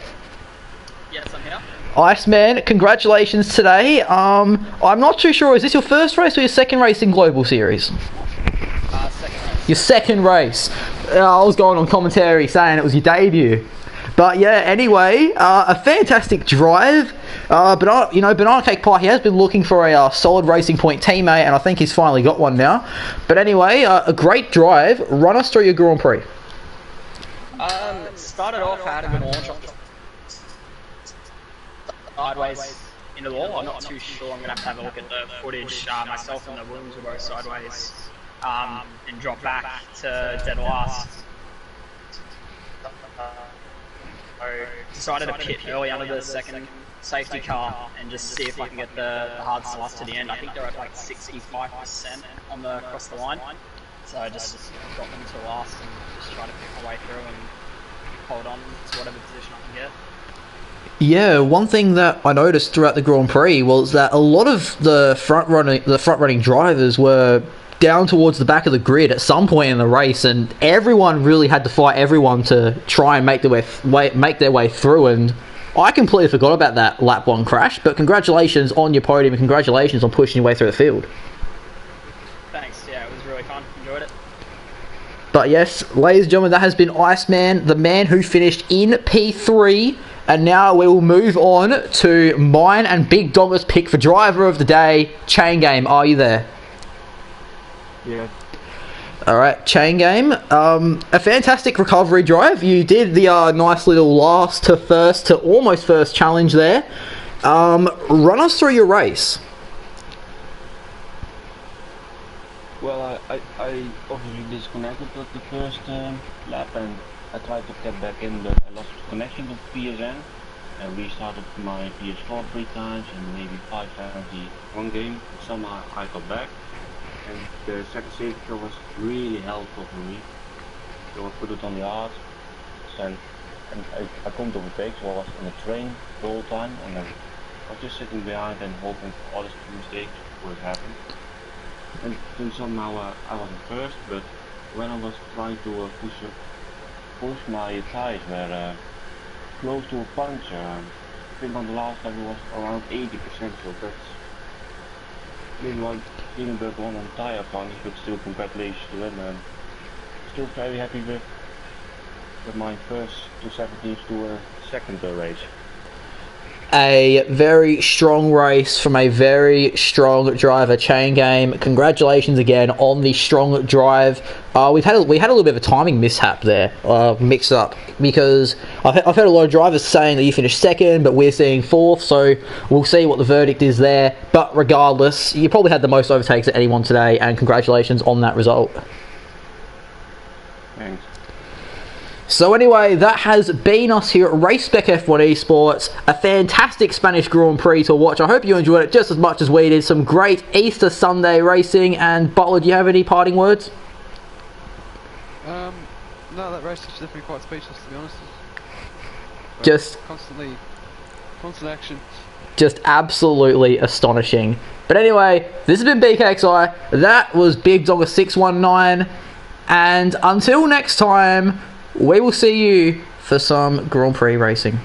Yes, I'm here. Iceman, congratulations today. I'm not too sure, is this your first race or your second race in Global Series? Second race. Your second race. I was going on commentary saying it was your debut. But yeah, anyway, a fantastic drive. Banana Cake Pie, he has been looking for a solid Racing Point teammate, and I think he's finally got one now. But anyway, a great drive. Run us through your Grand Prix. Started off, I had a good launch off sideways into the wall. I'm not too sure. I'm going to have a look at the footage. Myself and the Williams were both sideways and dropped back to dead last. So decided to pit early under the second safety car and just see if I can get the hard slush to the end. I think they're at like 65% on the across the line. So I just got them to last and just try to pick my way through and hold on to whatever position I can get. Yeah, one thing that I noticed throughout the Grand Prix was that a lot of the front running drivers were down towards the back of the grid at some point in the race, and everyone really had to fight everyone to try and make their way through. And I completely forgot about that lap 1 crash. But congratulations on your podium, and congratulations on pushing your way through the field. Thanks. Yeah, it was really fun. Enjoyed it. But yes, ladies and gentlemen, that has been Iceman, the man who finished in P3. And now we will move on to mine and Big Dogger's pick for driver of the day, Chain Game. Are you there? Yeah. Alright, Chain Game. A fantastic recovery drive. You did the nice little last to first to almost first challenge there. Run us through your race. Well, I obviously disconnected at the first lap, and I tried to get back in, but I lost connection with PSN and restarted my PS4 3 times and maybe 5 times the one game. Somehow I got back, and the second safety car was really helpful for me. So I put it on the hard, and I couldn't overtake, so I was on a train the whole time, and I was just sitting behind and hoping for others to mistakes would happen. And then somehow I wasn't first, but when I was trying to push my tires were close to a puncture. I think on the last level was around 80%, so that's meanwhile Gaming Burger won on tire punch, but still congratulations to him, and still very happy with my first 217s to a second race. A very strong race from a very strong driver, Chain Game. Congratulations again on the strong drive. We had a little bit of a timing mishap there, mixed up, because I've heard a lot of drivers saying that you finished second, but we're seeing fourth, so we'll see what the verdict is there. But regardless, you probably had the most overtakes of anyone today, and congratulations on that result. Thanks. So anyway, that has been us here at Race Spec F1 Esports. A fantastic Spanish Grand Prix to watch. I hope you enjoyed it just as much as we did. Some great Easter Sunday racing. And Butler, do you have any parting words? no, that race was definitely quite speechless, to be honest. Just constant action. Just absolutely astonishing. But anyway, this has been BKXI. That was Big Dogger 619. And until next time, we will see you for some Grand Prix racing.